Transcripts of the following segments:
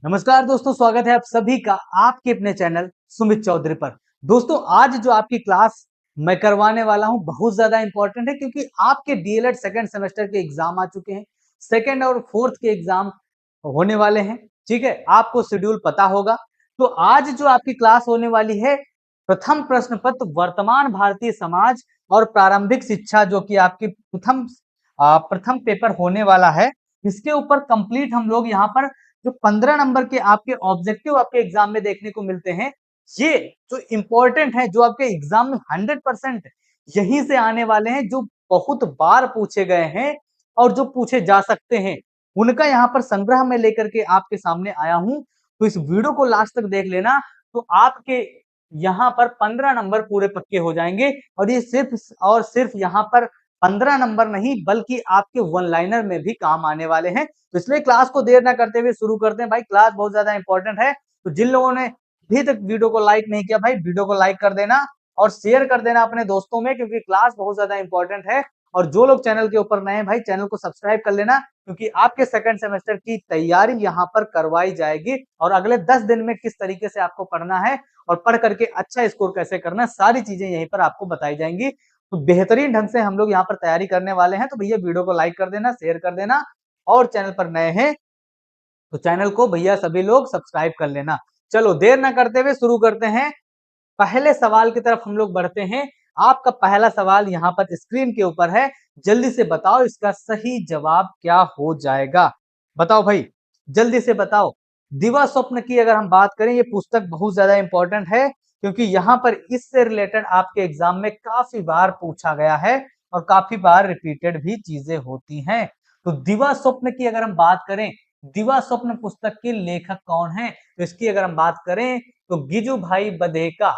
नमस्कार दोस्तों, स्वागत है आप सभी का आपके अपने चैनल सुमित चौधरी पर। दोस्तों, आज जो आपकी क्लास मैं करवाने वाला हूं बहुत ज्यादा इंपॉर्टेंट है, क्योंकि आपके डीएलएड सेकंड सेमेस्टर के एग्जाम आ चुके हैं। सेकंड और फोर्थ के एग्जाम होने वाले हैं। ठीक है, आपको शेड्यूल पता होगा। तो आज जो आपकी क्लास होने वाली है, प्रथम प्रश्न पत्र वर्तमान भारतीय समाज और प्रारंभिक शिक्षा, जो कि आपकी प्रथम पेपर होने वाला है, इसके ऊपर कंप्लीट हम लोग यहाँ पर जो 15 नंबर के आपके ऑब्जेक्टिव आपके एग्जाम में देखने को मिलते हैं, ये जो इंपॉर्टेंट है, जो आपके एग्जाम में 100% यहीं से आने वाले हैं, जो बहुत बार पूछे गए हैं और जो पूछे जा सकते हैं, उनका यहाँ पर संग्रह में लेकर के आपके सामने आया हूं। तो इस वीडियो को लास्ट तक देख लेना, तो आपके यहाँ पर 15 नंबर पूरे पक्के हो जाएंगे। और ये सिर्फ और सिर्फ यहाँ पर 15 नंबर नहीं, बल्कि आपके वन लाइनर में भी काम आने वाले हैं। तो इसलिए क्लास को देर ना करते हुए शुरू करते हैं भाई। क्लास बहुत ज्यादा इंपॉर्टेंट है। तो जिन लोगों ने अभी तक वीडियो को लाइक नहीं किया भाई, वीडियो को लाइक कर देना और शेयर कर देना अपने दोस्तों में, क्योंकि क्लास बहुत ज्यादा इंपॉर्टेंट है। और जो लोग चैनल के ऊपर नए हैं भाई, चैनल को सब्सक्राइब कर लेना, क्योंकि आपके सेकंड सेमेस्टर की तैयारी यहाँ पर करवाई जाएगी। और अगले 10 दिन में किस तरीके से आपको पढ़ना है और पढ़ करके अच्छा स्कोर कैसे करना है, सारी चीजें यहीं पर आपको बताई जाएंगी। तो बेहतरीन ढंग से हम लोग यहाँ पर तैयारी करने वाले हैं। तो भैया वीडियो को लाइक कर देना, शेयर कर देना, और चैनल पर नए हैं तो चैनल को भैया सभी लोग सब्सक्राइब कर लेना। चलो देर ना करते हुए शुरू करते हैं। पहले सवाल की तरफ हम लोग बढ़ते हैं। आपका पहला सवाल यहाँ पर स्क्रीन के ऊपर है। जल्दी से बताओ इसका सही जवाब क्या हो जाएगा। बताओ भाई, जल्दी से बताओ। दिवा स्वप्न की अगर हम बात करें, ये पुस्तक बहुत ज्यादा इंपॉर्टेंट है, क्योंकि यहाँ पर इससे रिलेटेड आपके एग्जाम में काफी बार पूछा गया है और काफी बार रिपीटेड भी चीजें होती हैं। तो दिवा स्वप्न की अगर हम बात करें, दिवा स्वप्न पुस्तक के लेखक कौन है, तो इसकी अगर हम बात करें तो गिजू भाई बधेका।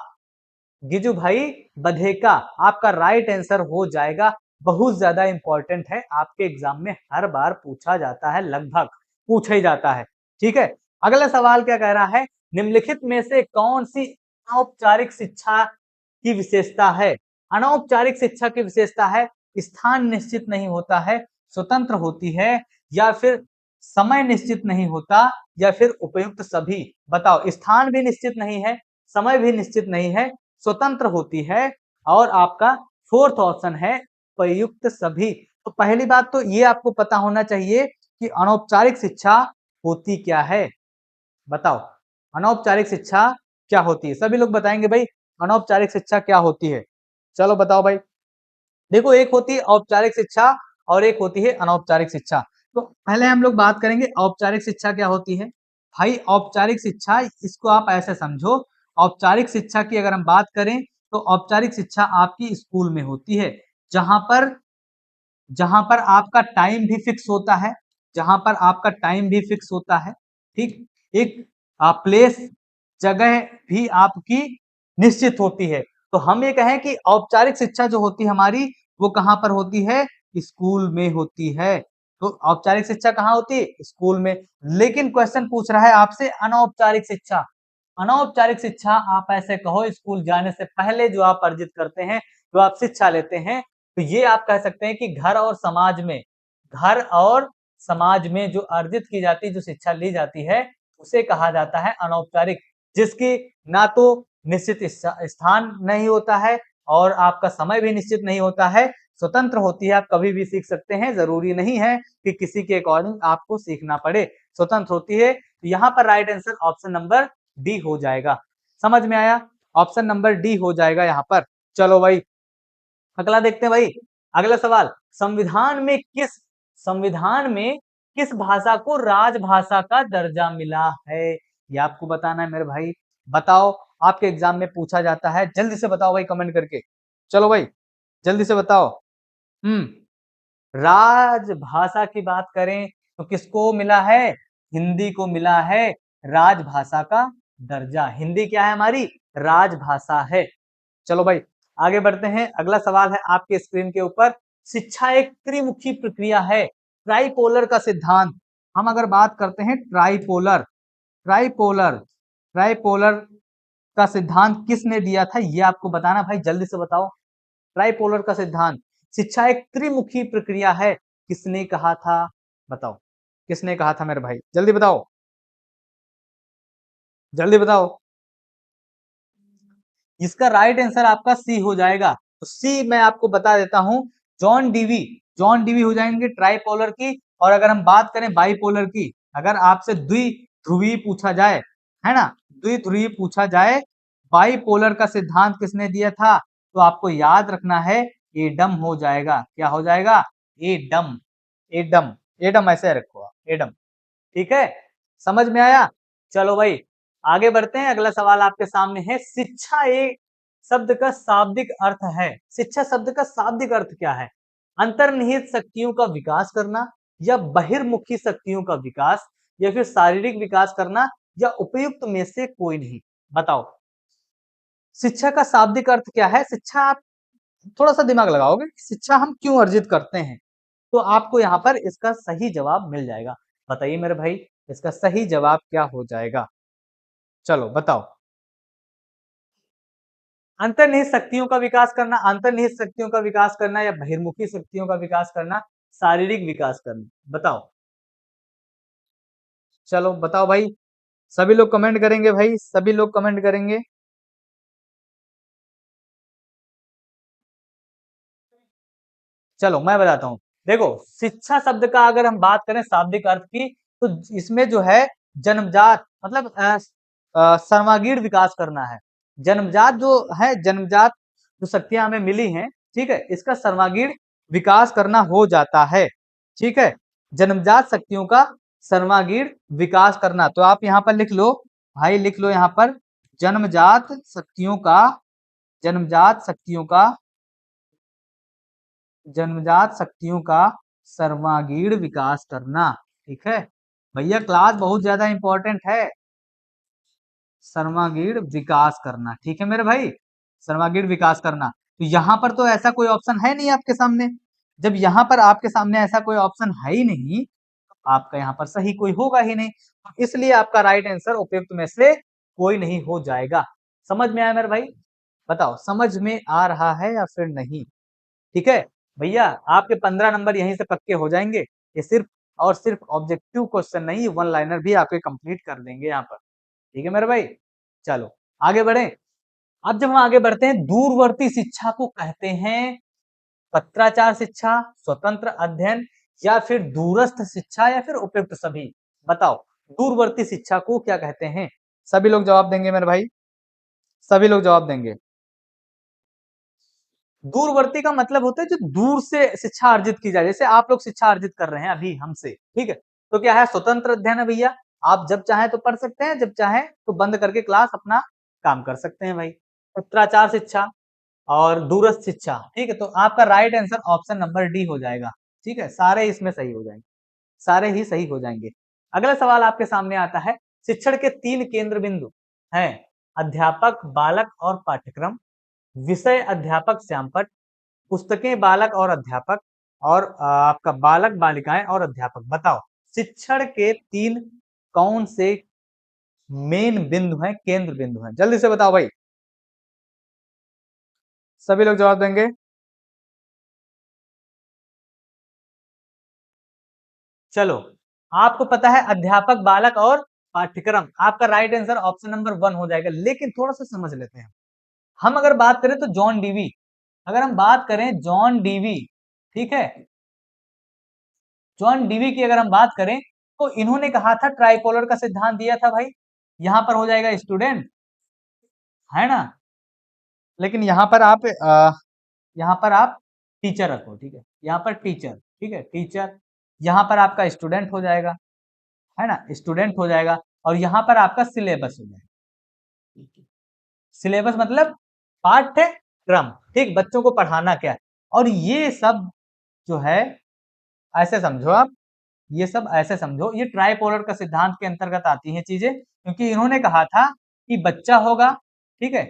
गिजू भाई बधेका आपका राइट आंसर हो जाएगा। बहुत ज्यादा इंपॉर्टेंट है, आपके एग्जाम में हर बार पूछा जाता है, लगभग पूछा ही जाता है। ठीक है, अगला सवाल क्या कह रहा है, निम्नलिखित में से कौन सी अनौपचारिक शिक्षा की विशेषता है। अनौपचारिक शिक्षा की विशेषता है, स्थान निश्चित नहीं होता है, स्वतंत्र होती है, या फिर समय निश्चित नहीं होता, या फिर उपयुक्त सभी। बताओ, स्थान भी निश्चित नहीं है, समय भी निश्चित नहीं है, स्वतंत्र होती है, और आपका फोर्थ ऑप्शन है उपयुक्त सभी। तो पहली बात तो ये आपको पता होना चाहिए कि अनौपचारिक शिक्षा होती क्या है। बताओ, अनौपचारिक शिक्षा क्या होती है। सभी लोग बताएंगे भाई, अनौपचारिक शिक्षा क्या होती है। चलो बताओ भाई। देखो, एक होती है औपचारिक शिक्षा और एक होती है अनौपचारिक शिक्षा। तो पहले हम लोग बात करेंगे औपचारिक शिक्षा क्या होती है। भाई, औपचारिक शिक्षा, इसको आप ऐसे समझो, औपचारिक शिक्षा की अगर हम बात करें तो औपचारिक शिक्षा आपकी स्कूल में होती है, जहां पर जहां पर आपका टाइम भी फिक्स होता है, जहां पर आपका टाइम भी फिक्स होता है। ठीक, एक प्लेस, जगह भी आपकी निश्चित होती है। तो हम ये कहें कि औपचारिक शिक्षा जो होती है हमारी, वो कहाँ पर होती है, स्कूल में होती है। तो औपचारिक शिक्षा कहाँ होती है, स्कूल में। लेकिन क्वेश्चन पूछ रहा है आपसे अनौपचारिक शिक्षा। अनौपचारिक शिक्षा आप ऐसे कहो, स्कूल जाने से पहले जो आप अर्जित करते हैं, जो आप शिक्षा लेते हैं, तो ये आप कह सकते हैं कि घर और समाज में जो अर्जित की जाती है, जो शिक्षा ली जाती है, उसे कहा जाता है अनौपचारिक, जिसकी ना तो निश्चित स्थान नहीं होता है और आपका समय भी निश्चित नहीं होता है, स्वतंत्र होती है, आप कभी भी सीख सकते हैं, जरूरी नहीं है कि किसी के अकॉर्डिंग आपको सीखना पड़े, स्वतंत्र होती है। तो यहाँ पर right answer option number D हो जाएगा। समझ में आया, ऑप्शन नंबर डी हो जाएगा यहाँ पर। चलो भाई, अगला देखते हैं भाई। अगला सवाल, संविधान में किस भाषा को राजभाषा का दर्जा मिला है, ये आपको बताना है मेरे भाई। बताओ, आपके एग्जाम में पूछा जाता है, जल्दी से बताओ भाई कमेंट करके। चलो भाई, जल्दी से बताओ। राजभाषा की बात करें तो किसको मिला है, हिंदी को मिला है राजभाषा का दर्जा। हिंदी क्या है हमारी, राजभाषा है। चलो भाई, आगे बढ़ते हैं। अगला सवाल है आपके स्क्रीन के ऊपर, शिक्षा एक त्रिमुखी प्रक्रिया है, ट्राइपोलर का सिद्धांत। हम अगर बात करते हैं ट्राइपोलर ट्राइपोलर ट्राइपोलर का सिद्धांत किसने दिया था, ये आपको बताना भाई, जल्दी से बताओ। ट्राइपोलर का सिद्धांत, शिक्षा एक त्रिमुखी प्रक्रिया है, किसने कहा था। बताओ, किसने कहा था मेरे भाई, जल्दी बताओ। जल्दी बताओ। इसका राइट आंसर आपका सी हो जाएगा। तो सी मैं आपको बता देता हूं, जॉन डीवी। जॉन डीवी हो जाएंगे ट्राइपोलर की। और अगर हम बात करें बाइपोलर की, अगर आपसे द्विध्रुवी पूछा जाए, है ना, द्विध्रुवी पूछा जाए, बाइपोलर का सिद्धांत किसने दिया था, तो आपको याद रखना है एडम हो जाएगा। क्या हो जाएगा? एडम। एडम। एडम ऐसे रखो, एडम। ठीक है, समझ में आया? चलो भाई आगे बढ़ते हैं। अगला सवाल आपके सामने है, शिक्षा एक शब्द का शाब्दिक अर्थ है। शिक्षा शब्द का शाब्दिक अर्थ क्या है? अंतर्निहित शक्तियों का विकास करना, या बहिर्मुखी शक्तियों का विकास, या फिर शारीरिक विकास करना, या उपयुक्त में से कोई नहीं। बताओ शिक्षा का शाब्दिक अर्थ क्या है? शिक्षा, आप थोड़ा सा दिमाग लगाओगे, शिक्षा हम क्यों अर्जित करते हैं, तो आपको यहाँ पर इसका सही जवाब मिल जाएगा। बताइए मेरे भाई, इसका सही जवाब क्या हो जाएगा? चलो बताओ। अंतर्निहित शक्तियों का विकास करना, अंतर्निहित शक्तियों का विकास करना, या बहिर्मुखी शक्तियों का विकास करना, शारीरिक विकास करना। बताओ। चलो बताओ भाई, सभी लोग कमेंट करेंगे भाई, सभी लोग कमेंट करेंगे। चलो मैं बताता हूँ। देखो शिक्षा शब्द का अगर हम बात करें शाब्दिक अर्थ की, तो इसमें जो है जन्मजात मतलब सर्वांगीण विकास करना है। जन्मजात जो है, जन्मजात जो शक्तियां हमें मिली हैं, ठीक है, इसका सर्वांगीण विकास करना हो जाता है। ठीक है, जन्मजात शक्तियों का सर्वांगीण विकास करना। तो आप यहाँ पर लिख लो भाई, लिख लो यहाँ पर, जन्मजात शक्तियों का, जन्मजात शक्तियों का, जन्मजात शक्तियों का सर्वांगीण विकास करना। ठीक है भैया, क्लास बहुत ज्यादा इंपॉर्टेंट है। सर्वांगीण विकास करना, ठीक है मेरे भाई, सर्वांगीण विकास करना। तो यहाँ पर तो ऐसा कोई ऑप्शन है नहीं आपके सामने। जब यहाँ पर आपके सामने ऐसा कोई ऑप्शन है ही नहीं, तो आपका यहाँ पर सही कोई होगा ही नहीं, इसलिए आपका राइट आंसर उपयुक्त में से कोई नहीं हो जाएगा। समझ में आया मेरे भाई? बताओ समझ में आ रहा है या फिर नहीं? ठीक है भैया, आपके 15 नंबर यहीं से पक्के हो जाएंगे। ये सिर्फ और सिर्फ ऑब्जेक्टिव क्वेश्चन नहीं, वन लाइनर भी आपके कंप्लीट कर देंगे यहाँ पर। ठीक है मेरे भाई, चलो आगे बढ़े। अब जब हम आगे बढ़ते हैं, दूरवर्ती शिक्षा को कहते हैं पत्राचार शिक्षा, स्वतंत्र अध्ययन, या फिर दूरस्थ शिक्षा, या फिर उपयुक्त सभी। बताओ दूरवर्ती शिक्षा को क्या कहते हैं? सभी लोग जवाब देंगे मेरे भाई, सभी लोग जवाब देंगे। दूरवर्ती का मतलब होता है जो दूर से शिक्षा अर्जित की जाए, जैसे आप लोग शिक्षा अर्जित कर रहे हैं अभी हमसे, ठीक है, तो क्या है, स्वतंत्र अध्ययन है भैया। आप जब चाहें तो पढ़ सकते हैं, जब चाहें तो बंद करके क्लास अपना काम कर सकते हैं भाई। पत्राचार शिक्षा और दूरस्थ शिक्षा, ठीक है, तो आपका right answer option number D हो जाएगा। ठीक है, सारे इसमें सही हो जाएंगे, सारे ही सही हो जाएंगे। अगला सवाल आपके सामने आता है, शिक्षण के 3 केंद्र बिंदु हैं, अध्यापक, बालक और पाठ्यक्रम, विषय अध्यापक श्यामपट्ट, पुस्तकें बालक और अध्यापक, और आपका बालक बालिकाएं और अध्यापक। बताओ शिक्षण के 3 कौन से मेन बिंदु हैं, केंद्र बिंदु हैं? जल्दी से बताओ भाई, सभी लोग जवाब देंगे। चलो आपको पता है अध्यापक, बालक और पाठ्यक्रम, आपका राइट आंसर ऑप्शन नंबर 1 हो जाएगा। लेकिन थोड़ा सा समझ लेते हैं, हम अगर बात करें तो जॉन डीवी, अगर हम बात करें जॉन डीवी, ठीक है, जॉन डीवी की अगर हम बात करें, तो इन्होंने कहा था, ट्राइपोलर का सिद्धांत दिया था भाई। यहां पर हो जाएगा स्टूडेंट, है ना, लेकिन यहाँ पर आप टीचर रखो, ठीक है, यहाँ पर टीचर, ठीक है, टीचर, यहाँ पर आपका स्टूडेंट हो जाएगा, है ना, स्टूडेंट हो जाएगा, और यहाँ पर आपका सिलेबस हो जाएगा। सिलेबस मतलब पाठ्यक्रम, ठीक, बच्चों को पढ़ाना क्या है। और ये सब जो है, ऐसे समझो आप, ये सब ऐसे समझो, ये ट्राइपोलर का सिद्धांत के अंतर्गत आती हैं चीजें, क्योंकि इन्होंने कहा था कि बच्चा होगा, ठीक है,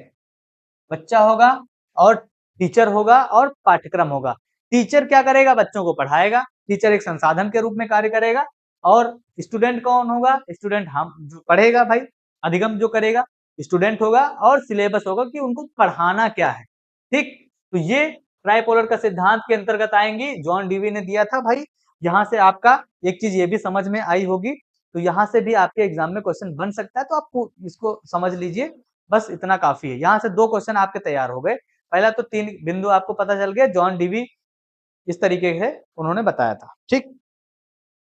बच्चा होगा और टीचर होगा और पाठ्यक्रम होगा। टीचर क्या करेगा? बच्चों को पढ़ाएगा, टीचर एक संसाधन के रूप में कार्य करेगा। और स्टूडेंट कौन होगा? स्टूडेंट हम जो पढ़ेगा भाई, अधिगम जो करेगा स्टूडेंट होगा, और सिलेबस होगा कि उनको पढ़ाना क्या है। ठीक, तो ये ट्राइपोलर का सिद्धांत के अंतर्गत आएंगी, जॉन डीवी ने दिया था भाई। यहां से आपका एक चीज ये भी समझ में आई होगी तो यहाँ से भी आपके एग्जाम में क्वेश्चन बन सकता है, तो आप इसको समझ लीजिए, बस इतना काफी है। यहाँ से 2 क्वेश्चन आपके तैयार हो गए। पहला तो 3 बिंदु आपको पता चल गया, जॉन डीवी इस तरीके से उन्होंने बताया था, ठीक।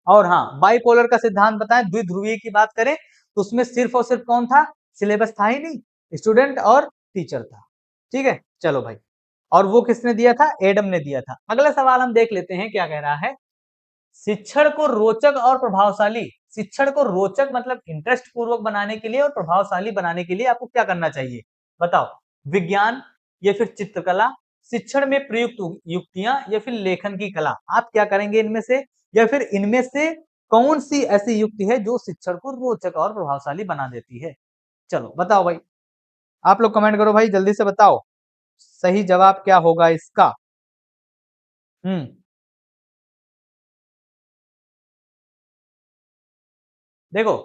और हाँ, बाइपोलर का सिद्धांत बताएं, द्विध्रुवीय की बात करें तो उसमें सिर्फ और सिर्फ कौन था, सिलेबस था ही नहीं, स्टूडेंट और टीचर था, ठीक है। चलो भाई, और वो किसने दिया था, एडम ने दिया था। अगला सवाल हम देख लेते हैं क्या कह रहा है। शिक्षण को रोचक और प्रभावशाली, शिक्षण को रोचक मतलब इंटरेस्ट पूर्वक बनाने के लिए और प्रभावशाली बनाने के लिए आपको क्या करना चाहिए, बताओ। विज्ञान या फिर चित्रकला, शिक्षण में प्रयुक्त युक्तियां या फिर लेखन की कला, आप क्या करेंगे इनमें से, या फिर इनमें से कौन सी ऐसी युक्ति है जो शिक्षण को रोचक और प्रभावशाली बना देती है। चलो बताओ भाई, आप लोग कमेंट करो भाई, जल्दी से बताओ सही जवाब क्या होगा इसका। हम्म, देखो,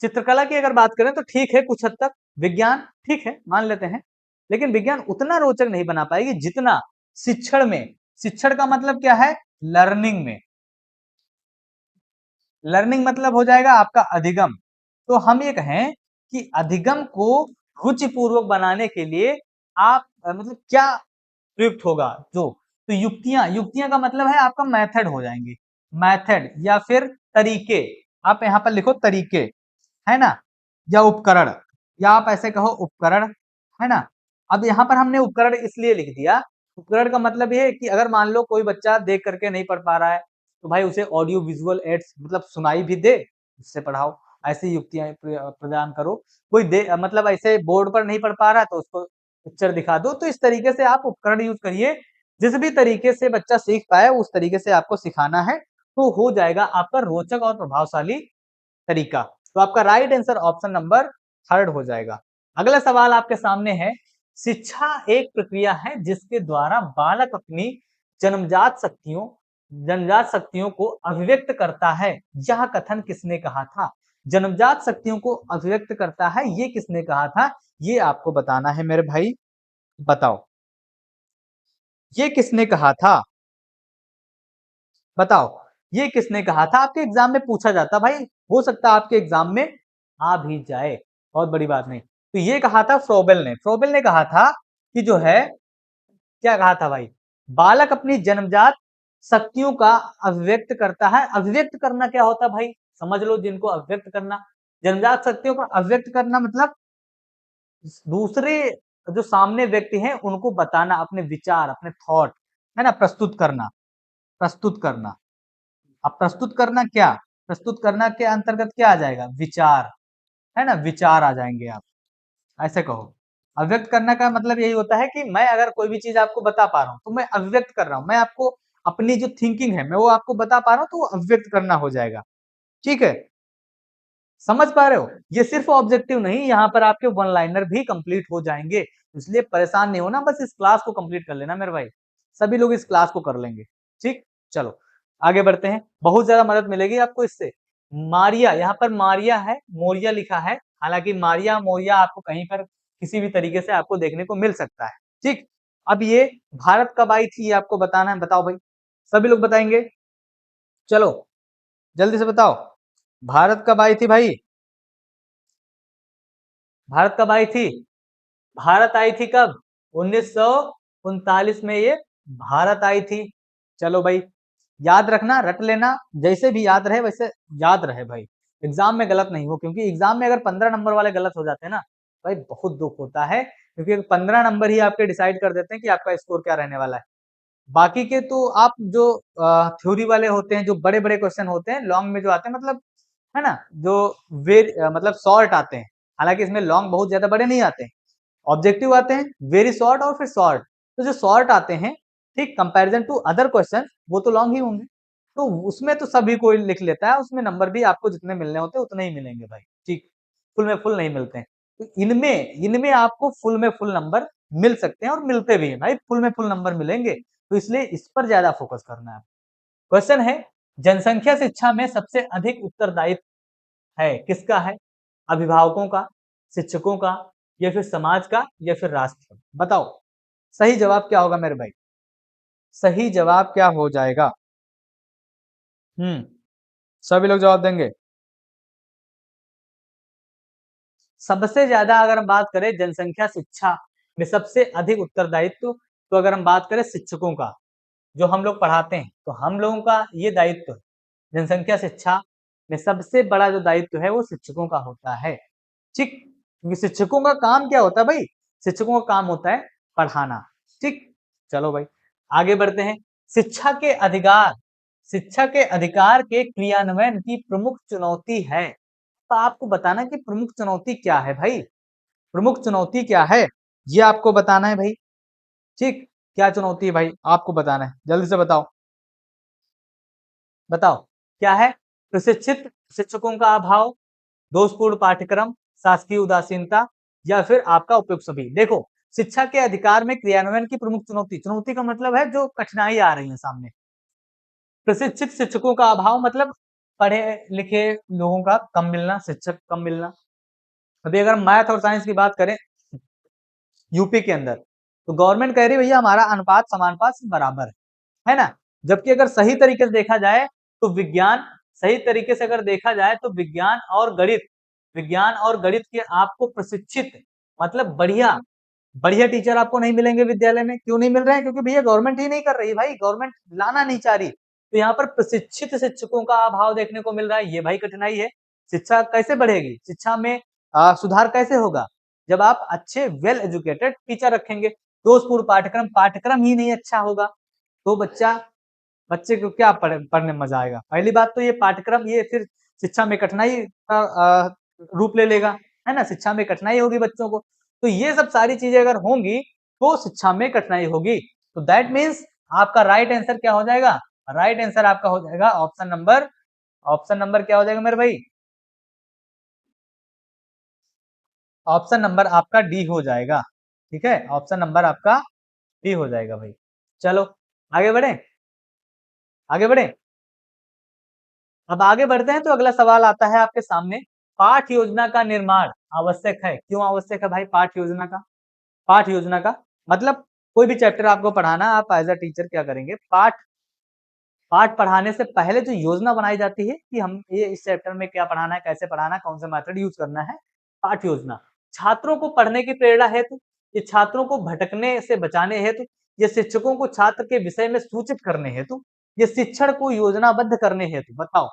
चित्रकला की अगर बात करें तो ठीक है कुछ हद तक, विज्ञान ठीक है मान लेते हैं, लेकिन विज्ञान उतना रोचक नहीं बना पाएगी जितना शिक्षण में। शिक्षण का मतलब क्या है, लर्निंग में, लर्निंग मतलब हो जाएगा आपका अधिगम। तो हम ये कहें कि अधिगम को रुचिपूर्वक बनाने के लिए आप मतलब क्या प्रयुक्त होगा, जो तो युक्तियां, युक्तियां का मतलब है आपका मेथड हो जाएंगे, मेथड या फिर तरीके, आप यहां पर लिखो तरीके, है ना, या उपकरण, या आप ऐसे कहो उपकरण, है ना। अब यहाँ पर हमने उपकरण इसलिए लिख दिया, उपकरण का मतलब ये है कि अगर मान लो कोई बच्चा देख करके नहीं पढ़ पा रहा है, तो भाई उसे ऑडियो विजुअल एड्स मतलब सुनाई भी दे, उससे पढ़ाओ, ऐसी युक्तियां प्रदान करो। कोई दे मतलब ऐसे बोर्ड पर नहीं पढ़ पा रहा है तो उसको पिक्चर दिखा दो। तो इस तरीके से आप उपकरण यूज करिए, जिस भी तरीके से बच्चा सीख पाए उस तरीके से आपको सिखाना है, तो हो जाएगा आपका रोचक और प्रभावशाली तरीका। तो आपका राइट आंसर ऑप्शन नंबर 3 हो जाएगा। अगला सवाल आपके सामने है, शिक्षा एक प्रक्रिया है जिसके द्वारा बालक अपनी जन्मजात शक्तियों जन्मजात शक्तियों को अभिव्यक्त करता है, यह कथन किसने कहा था। जन्मजात शक्तियों को अभिव्यक्त करता है, ये किसने कहा था, ये आपको बताना है मेरे भाई, बताओ ये किसने कहा था, बताओ ये किसने कहा था। आपके एग्जाम में पूछा जाता भाई, हो सकता है आपके एग्जाम में आ भी जाए, बहुत बड़ी बात नहीं। तो ये कहा था फ्रोबेल ने, फ्रोबेल ने कहा था कि जो है, क्या कहा था भाई, बालक अपनी जन्मजात शक्तियों का अभिव्यक्त करता है। अभिव्यक्त करना क्या होता है भाई, समझ लो जिनको अभिव्यक्त करना, जन्मजात शक्तियों का अभिव्यक्त करना मतलब दूसरे जो सामने व्यक्ति हैं उनको बताना, अपने विचार अपने थॉट, है ना, प्रस्तुत करना, प्रस्तुत करना। अब प्रस्तुत करना क्या, प्रस्तुत करना के अंतर्गत क्या आ जाएगा, विचार, है ना, विचार आ जाएंगे आप, ऐसे कहो। अभिव्यक्त करना का मतलब यही होता है कि मैं अगर कोई भी चीज आपको बता पा रहा हूँ तो मैं अभिव्यक्त कर रहा हूँ, मैं आपको अपनी जो थिंकिंग है मैं वो आपको बता पा रहा हूँ, तो वो अभिव्यक्त करना हो जाएगा, ठीक है। समझ पा रहे हो, ये सिर्फ ऑब्जेक्टिव नहीं, यहाँ पर आपके वन लाइनर भी कंप्लीट हो जाएंगे, इसलिए परेशान नहीं होना, बस इस क्लास को कंप्लीट कर लेना मेरे भाई, सभी लोग इस क्लास को कर लेंगे, ठीक। चलो आगे बढ़ते हैं, बहुत ज्यादा मदद मिलेगी आपको इससे। मारिया, यहाँ पर मारिया है, मोरिया लिखा है, हालांकि मारिया मोरिया आपको कहीं पर किसी भी तरीके से आपको देखने को मिल सकता है, ठीक। अब ये भारत कब आई थी ये आपको बताना है, बताओ भाई, सभी लोग बताएंगे, चलो जल्दी से बताओ, भारत कब आई थी भाई, भारत कब आई थी, भारत आई थी कब, 1939 में ये भारत आई थी। चलो भाई, याद रखना, रट लेना, जैसे भी याद रहे वैसे याद रहे भाई, एग्जाम में गलत नहीं हो, क्योंकि एग्जाम में अगर 15 नंबर वाले गलत हो जाते हैं ना भाई, बहुत दुख होता है, क्योंकि 15 नंबर ही आपके डिसाइड कर देते हैं कि आपका स्कोर क्या रहने वाला है। बाकी के तो आप जो थ्योरी वाले होते हैं, जो बड़े बड़े क्वेश्चन होते हैं लॉन्ग में जो आते हैं, मतलब है ना, जो मतलब शॉर्ट आते हैं, हालांकि इसमें लॉन्ग बहुत ज्यादा बड़े नहीं आते हैं, ऑब्जेक्टिव आते हैं, वेरी शॉर्ट और फिर शॉर्ट। तो जो शॉर्ट आते हैं, ठीक, कंपैरिजन टू अदर क्वेश्चन, वो तो लॉन्ग ही होंगे, तो उसमें तो सभी कोई लिख लेता है, उसमें नंबर भी आपको जितने मिलने होते हैं उतने ही मिलेंगे भाई, ठीक, फुल में फुल नहीं मिलते हैं। तो इनमें इनमें आपको फुल में फुल नंबर मिल सकते हैं और मिलते भी हैं भाई, फुल में फुल नंबर मिलेंगे, तो इसलिए इस पर ज्यादा फोकस करना है। क्वेश्चन है, जनसंख्या शिक्षा में सबसे अधिक उत्तरदायित्व है किसका है, अभिभावकों का, शिक्षकों का, या फिर समाज का, या फिर राष्ट्र, बताओ सही जवाब क्या होगा मेरे भाई, सही जवाब क्या हो जाएगा। सभी लोग जवाब देंगे, सबसे ज्यादा अगर हम बात करें जनसंख्या शिक्षा में सबसे अधिक उत्तरदायित्व, तो अगर हम बात करें शिक्षकों का, जो हम लोग पढ़ाते हैं, तो हम लोगों का ये दायित्व जनसंख्या शिक्षा में सबसे बड़ा जो दायित्व है वो शिक्षकों का होता है। ठीक, क्योंकि शिक्षकों का काम क्या होता है भाई? शिक्षकों का काम होता है पढ़ाना। ठीक, चलो भाई आगे बढ़ते हैं। शिक्षा के अधिकार, शिक्षा के अधिकार के क्रियान्वयन की प्रमुख चुनौती है। तो आपको बताना कि प्रमुख चुनौती क्या है भाई? प्रमुख चुनौती क्या है ये आपको बताना है भाई। ठीक, क्या चुनौती है भाई आपको बताना है, जल्दी से बताओ। बताओ क्या है? प्रशिक्षित शिक्षकों का अभाव, दोषपूर्ण पाठ्यक्रम, शासकीय उदासीनता, या फिर आपका उपयुक्त सभी। देखो, शिक्षा के अधिकार में क्रियान्वयन की प्रमुख चुनौती, चुनौती का मतलब है जो कठिनाई आ रही है सामने। प्रशिक्षित शिक्षकों का अभाव मतलब पढ़े लिखे लोगों का कम मिलना, शिक्षक कम मिलना। अभी अगर मैथ और साइंस की बात करें यूपी के अंदर, तो गवर्नमेंट कह रही है भैया हमारा अनुपात समानुपात से बराबर है ना। जबकि अगर सही तरीके से देखा जाए तो विज्ञान, सही तरीके से अगर देखा जाए तो विज्ञान और गणित, विज्ञान और गणित के आपको प्रशिक्षित मतलब बढ़िया बढ़िया टीचर आपको नहीं मिलेंगे विद्यालय में। क्यों नहीं मिल रहे हैं? क्योंकि भैया गवर्नमेंट ही नहीं कर रही है भाई, गवर्नमेंट लाना नहीं चाह रही। तो यहाँ पर प्रशिक्षित शिक्षकों का अभाव देखने को मिल रहा है, ये भाई कठिनाई है। शिक्षा कैसे बढ़ेगी? शिक्षा में सुधार कैसे होगा? जब आप अच्छे वेल एजुकेटेड टीचर रखेंगे। दोषपूर्ण पाठ्यक्रम, पाठ्यक्रम ही नहीं अच्छा होगा तो बच्चे को क्या पढ़ने में मजा आएगा? पहली बात तो ये पाठ्यक्रम, ये फिर शिक्षा में कठिनाई का रूप ले लेगा, है ना। शिक्षा में कठिनाई होगी बच्चों को, तो ये सब सारी चीजें अगर होंगी तो शिक्षा में कठिनाई होगी। तो दैट मीन्स आपका राइट आंसर क्या हो जाएगा? राइट आंसर आपका हो जाएगा ऑप्शन नंबर क्या हो जाएगा मेरे भाई? ऑप्शन नंबर आपका डी हो जाएगा। ठीक है, ऑप्शन नंबर आपका डी हो जाएगा भाई। चलो आगे बढ़े, आगे बढ़े। अब आगे बढ़ते हैं तो अगला सवाल आता है आपके सामने। पाठ योजना का निर्माण आवश्यक है। क्यों आवश्यक है भाई पाठ योजना का? पाठ योजना का मतलब कोई भी चैप्टर आपको पढ़ाना, आप एज अ टीचर क्या करेंगे? पाठ पाठ पढ़ाने से पहले जो योजना बनाई जाती है कि हम ये इस चैप्टर में क्या पढ़ाना है, कैसे पढ़ाना है, कौन सा मेथड यूज करना है, पाठ योजना। छात्रों को पढ़ने की प्रेरणा हेतु, ये छात्रों को भटकने से बचाने हेतु, ये शिक्षकों को छात्र के विषय में सूचित करने हेतु, ये शिक्षण को योजनाबद्ध करने हेतु। बताओ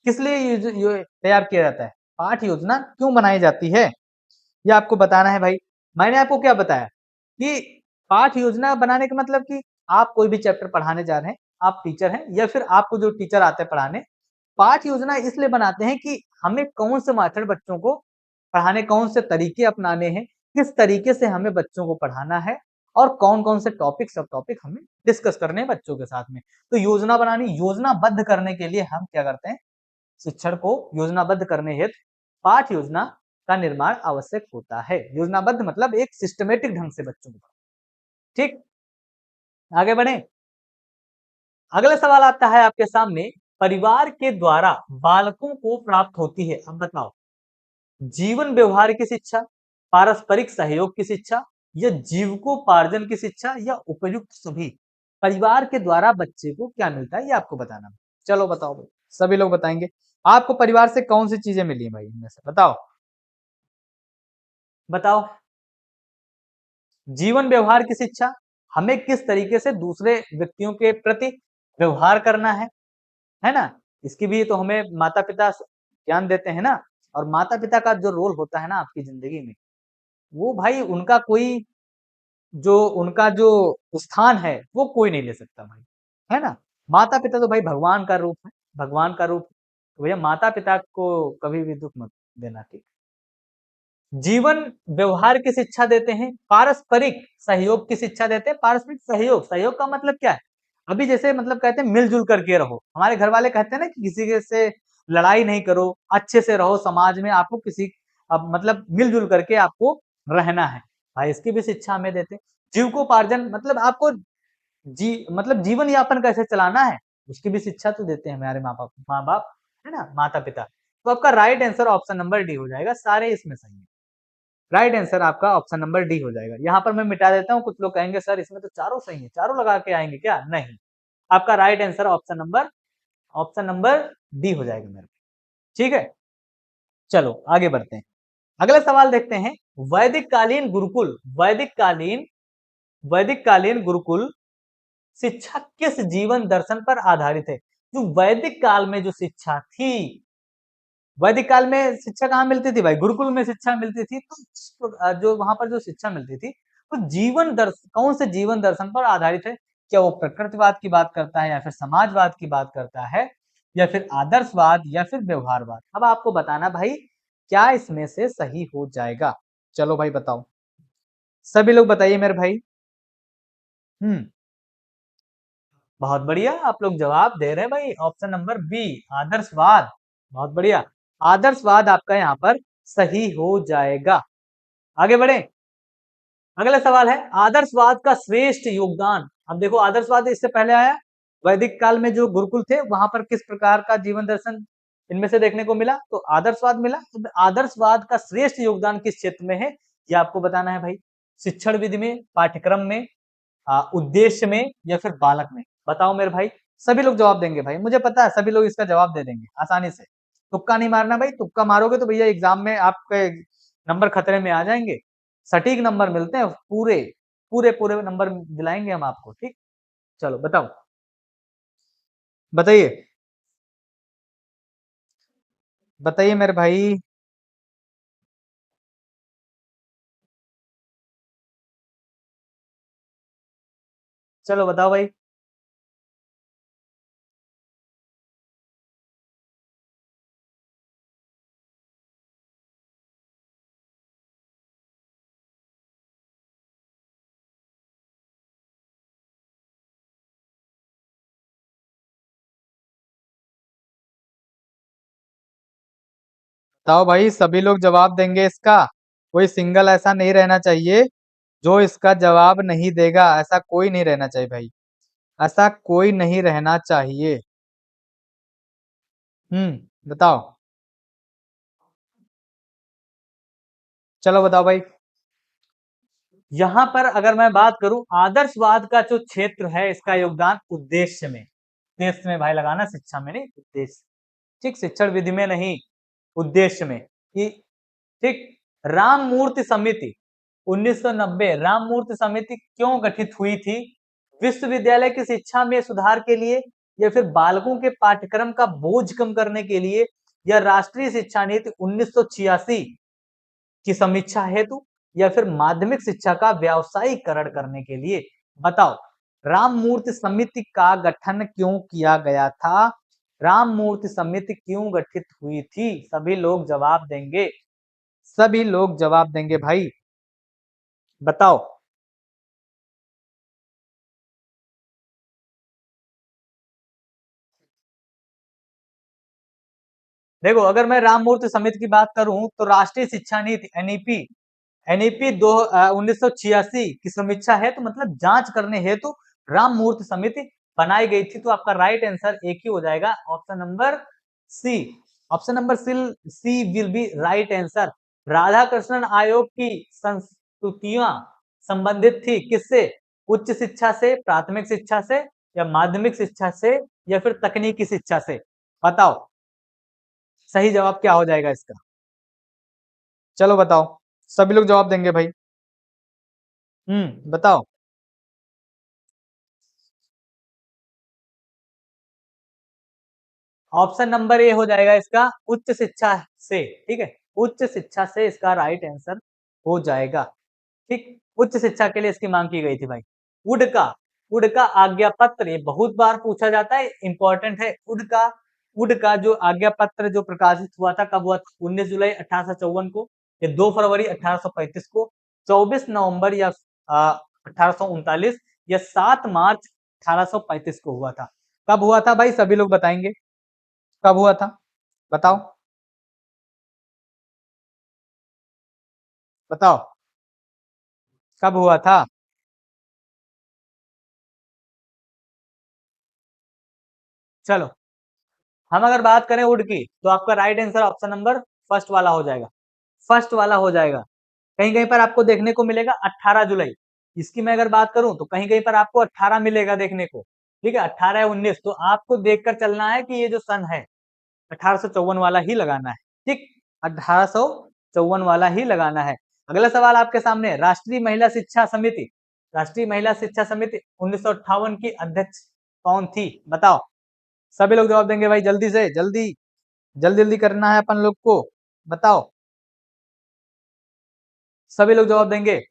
किस लिए ये तैयार किया जाता है? पाठ योजना क्यों बनाई जाती है ये आपको बताना है भाई। मैंने आपको क्या बताया कि पाठ योजना बनाने का मतलब कि आप कोई भी चैप्टर पढ़ाने जा रहे हैं, आप टीचर हैं या फिर आपको जो टीचर आते हैं पढ़ाने, पाठ योजना इसलिए बनाते हैं कि हमें कौन से मेथड बच्चों को पढ़ाने, कौन से तरीके अपनाने हैं, किस तरीके से हमें बच्चों को पढ़ाना है, और कौन कौन से टॉपिक सब टॉपिक हमें डिस्कस करने हैं बच्चों के साथ में। तो योजना बनानी, योजनाबद्ध करने के लिए हम क्या करते हैं? शिक्षण को योजनाबद्ध करने हेतु पाठ योजना का निर्माण आवश्यक होता है। योजनाबद्ध मतलब एक सिस्टमेटिक ढंग से बच्चों को। ठीक, आगे बढ़े। अगला सवाल आता है आपके सामने। परिवार के द्वारा बालकों को प्राप्त होती है, अब बताओ, जीवन व्यवहार की शिक्षा, पारस्परिक सहयोग की शिक्षा, या जीविकोपार्जन की शिक्षा, या उपयुक्त सभी। परिवार के द्वारा बच्चे को क्या मिलता है ये आपको बताना। चलो बताओ भाई, सभी लोग बताएंगे। आपको परिवार से कौन सी चीजें मिली है भाई इनमें से? बताओ बताओ। जीवन व्यवहार की शिक्षा, हमें किस तरीके से दूसरे व्यक्तियों के प्रति व्यवहार करना है ना। इसकी भी तो हमें माता पिता ज्ञान देते हैं ना। और माता पिता का जो रोल होता है ना आपकी जिंदगी में, वो भाई उनका जो स्थान है वो कोई नहीं ले सकता भाई, है ना। माता पिता तो भाई भगवान का रूप है, भगवान का रूप। तो भैया माता पिता को कभी भी दुख मत देना। ठीक, जीवन व्यवहार की शिक्षा देते हैं, पारस्परिक सहयोग की शिक्षा देते हैं। पारस्परिक सहयोग, सहयोग का मतलब क्या है? अभी जैसे मतलब कहते हैं मिलजुल करके रहो, हमारे घर वाले कहते हैं ना कि किसी के से लड़ाई नहीं करो, अच्छे से रहो समाज में, आपको किसी अब मतलब मिलजुल करके आपको रहना है भाई, इसकी भी शिक्षा हमें देते हैं। जीविकोपार्जन मतलब आपको मतलब जीवन यापन कैसे चलाना है, उसकी भी शिक्षा तो देते हैं हमारे माँ बाप, है ना, माता पिता। तो आपका right answer option number D हो जाएगा, सारे इसमें सही है। राइट आंसर आपका ऑप्शन नंबर डी हो जाएगा। यहाँ पर मैं मिटा देता हूँ, कुछ लोग कहेंगे सर इसमें तो चारों सही है, चारों लगा के आएंगे क्या? नहीं, आपका right answer option number D हो जाएगा मेरे। ठीक है, चलो आगे बढ़ते हैं, अगला सवाल देखते हैं। वैदिक कालीन गुरुकुल, वैदिक कालीन गुरुकुल शिक्षा किस जीवन दर्शन पर आधारित है? जो वैदिक काल में जो शिक्षा थी, वैदिक काल में शिक्षा कहाँ मिलती थी भाई? गुरुकुल में शिक्षा मिलती थी। तो जो वहां पर जो शिक्षा मिलती थी वो जीवन दर्शन, कौन से जीवन दर्शन पर आधारित है? क्या वो प्रकृतिवाद की बात करता है, या फिर समाजवाद की बात करता है, या फिर आदर्शवाद, या फिर व्यवहारवाद? अब आपको बताना भाई क्या इसमें से सही हो जाएगा। चलो भाई बताओ, सभी लोग बताइए मेरे भाई। हम्म, बहुत बढ़िया, आप लोग जवाब दे रहे हैं भाई, ऑप्शन नंबर बी, आदर्शवाद। बहुत बढ़िया, आदर्शवाद आपका यहाँ पर सही हो जाएगा। आगे बढ़े, अगला सवाल है, आदर्शवाद का श्रेष्ठ योगदान। अब देखो, आदर्शवाद इससे पहले आया, वैदिक काल में जो गुरुकुल थे वहां पर किस प्रकार का जीवन दर्शन इनमें से देखने को मिला? तो आदर्शवाद मिला। तो आदर्शवाद का श्रेष्ठ योगदान किस क्षेत्र में है, ये आपको बताना है भाई। शिक्षण विधि में, पाठ्यक्रम में, उद्देश्य में, या फिर बालक में? बताओ मेरे भाई, सभी लोग जवाब देंगे भाई, मुझे पता है सभी लोग इसका जवाब दे देंगे आसानी से। तुक्का नहीं मारना भाई, तुक्का मारोगे तो भैया एग्जाम में आपके नंबर खतरे में आ जाएंगे। सटीक नंबर मिलते हैं, पूरे पूरे पूरे नंबर दिलाएंगे हम आपको, ठीक? चलो बताओ, बताइए, बताइए मेरे भाई। चलो बताओ भाई। बताओ भाई, सभी लोग जवाब देंगे इसका? कोई सिंगल ऐसा नहीं रहना चाहिए जो इसका जवाब नहीं देगा, ऐसा कोई नहीं रहना चाहिए भाई, ऐसा कोई नहीं रहना चाहिए। बताओ, चलो बताओ भाई। यहां पर अगर मैं बात करूं, आदर्शवाद का जो क्षेत्र है इसका योगदान उद्देश्य में, उद्देश्य में भाई लगाना, शिक्षा में नहीं, उद्देश्य। ठीक, शिक्षण विधि में नहीं, उद्देश्य में। कि ठीक, राम मूर्ति समिति 1990, राम मूर्ति समिति क्यों गठित हुई थी? विश्वविद्यालय की शिक्षा में सुधार के लिए, या फिर बालकों के पाठ्यक्रम का बोझ कम करने के लिए, या राष्ट्रीय शिक्षा नीति 1986 की समीक्षा हेतु, या फिर माध्यमिक शिक्षा का व्यावसायीकरण करने के लिए? बताओ, राम मूर्ति समिति का गठन क्यों किया गया था? राम मूर्ति समिति क्यों गठित हुई थी? सभी लोग जवाब देंगे, सभी लोग जवाब देंगे भाई, बताओ। देखो, अगर मैं राम मूर्ति समिति की बात करूं तो राष्ट्रीय शिक्षा नीति एनईपी, एनईपी दो 1986 की समीक्षा है, तो मतलब जांच करने हेतु राम मूर्ति समिति बनाई गई थी। तो आपका राइट आंसर एक ही हो जाएगा, option number C. Option number C will be right answer. Radhakrishnan आयोग की संस्तुतियां संबंधित थी किससे? उच्च शिक्षा से, प्राथमिक शिक्षा से, या माध्यमिक शिक्षा से, या फिर तकनीकी शिक्षा से? बताओ, सही जवाब क्या हो जाएगा इसका? चलो बताओ, सभी लोग जवाब देंगे भाई। बताओ। ऑप्शन नंबर ए हो जाएगा इसका, उच्च शिक्षा से। ठीक है, उच्च शिक्षा से इसका राइट आंसर हो जाएगा। ठीक, उच्च शिक्षा के लिए इसकी मांग की गई थी भाई। वुड का, वुड का आज्ञा पत्र, ये बहुत बार पूछा जाता है, इंपॉर्टेंट है। वुड का जो आज्ञा पत्र जो प्रकाशित हुआ था, कब हुआ था? 19 जुलाई 1854 को, या 2 फरवरी 1835 को, 24 नवंबर या 1839, या 7 मार्च 1835 को हुआ था? कब हुआ था भाई, सभी लोग बताएंगे, कब हुआ था? बताओ, बताओ, कब हुआ था? चलो, हम अगर बात करें वुड की, तो आपका right answer option number first वाला हो जाएगा, फर्स्ट वाला हो जाएगा। कहीं कहीं पर आपको देखने को मिलेगा 18 जुलाई, इसकी मैं अगर बात करूं तो कहीं कहीं पर आपको 18 मिलेगा देखने को। ठीक है, 18 या 19, तो आपको देखकर चलना है कि ये जो सन है 1854 वाला ही लगाना है। ठीक, 1854 वाला ही लगाना है। अगला सवाल आपके सामने, राष्ट्रीय महिला शिक्षा समिति, राष्ट्रीय महिला शिक्षा समिति 1958 की अध्यक्ष कौन थी, बताओ। सभी लोग जवाब देंगे भाई, जल्दी से जल्दी, जल्दी जल्दी करना है अपन लोग को, बताओ। सभी लोग जवाब देंगे।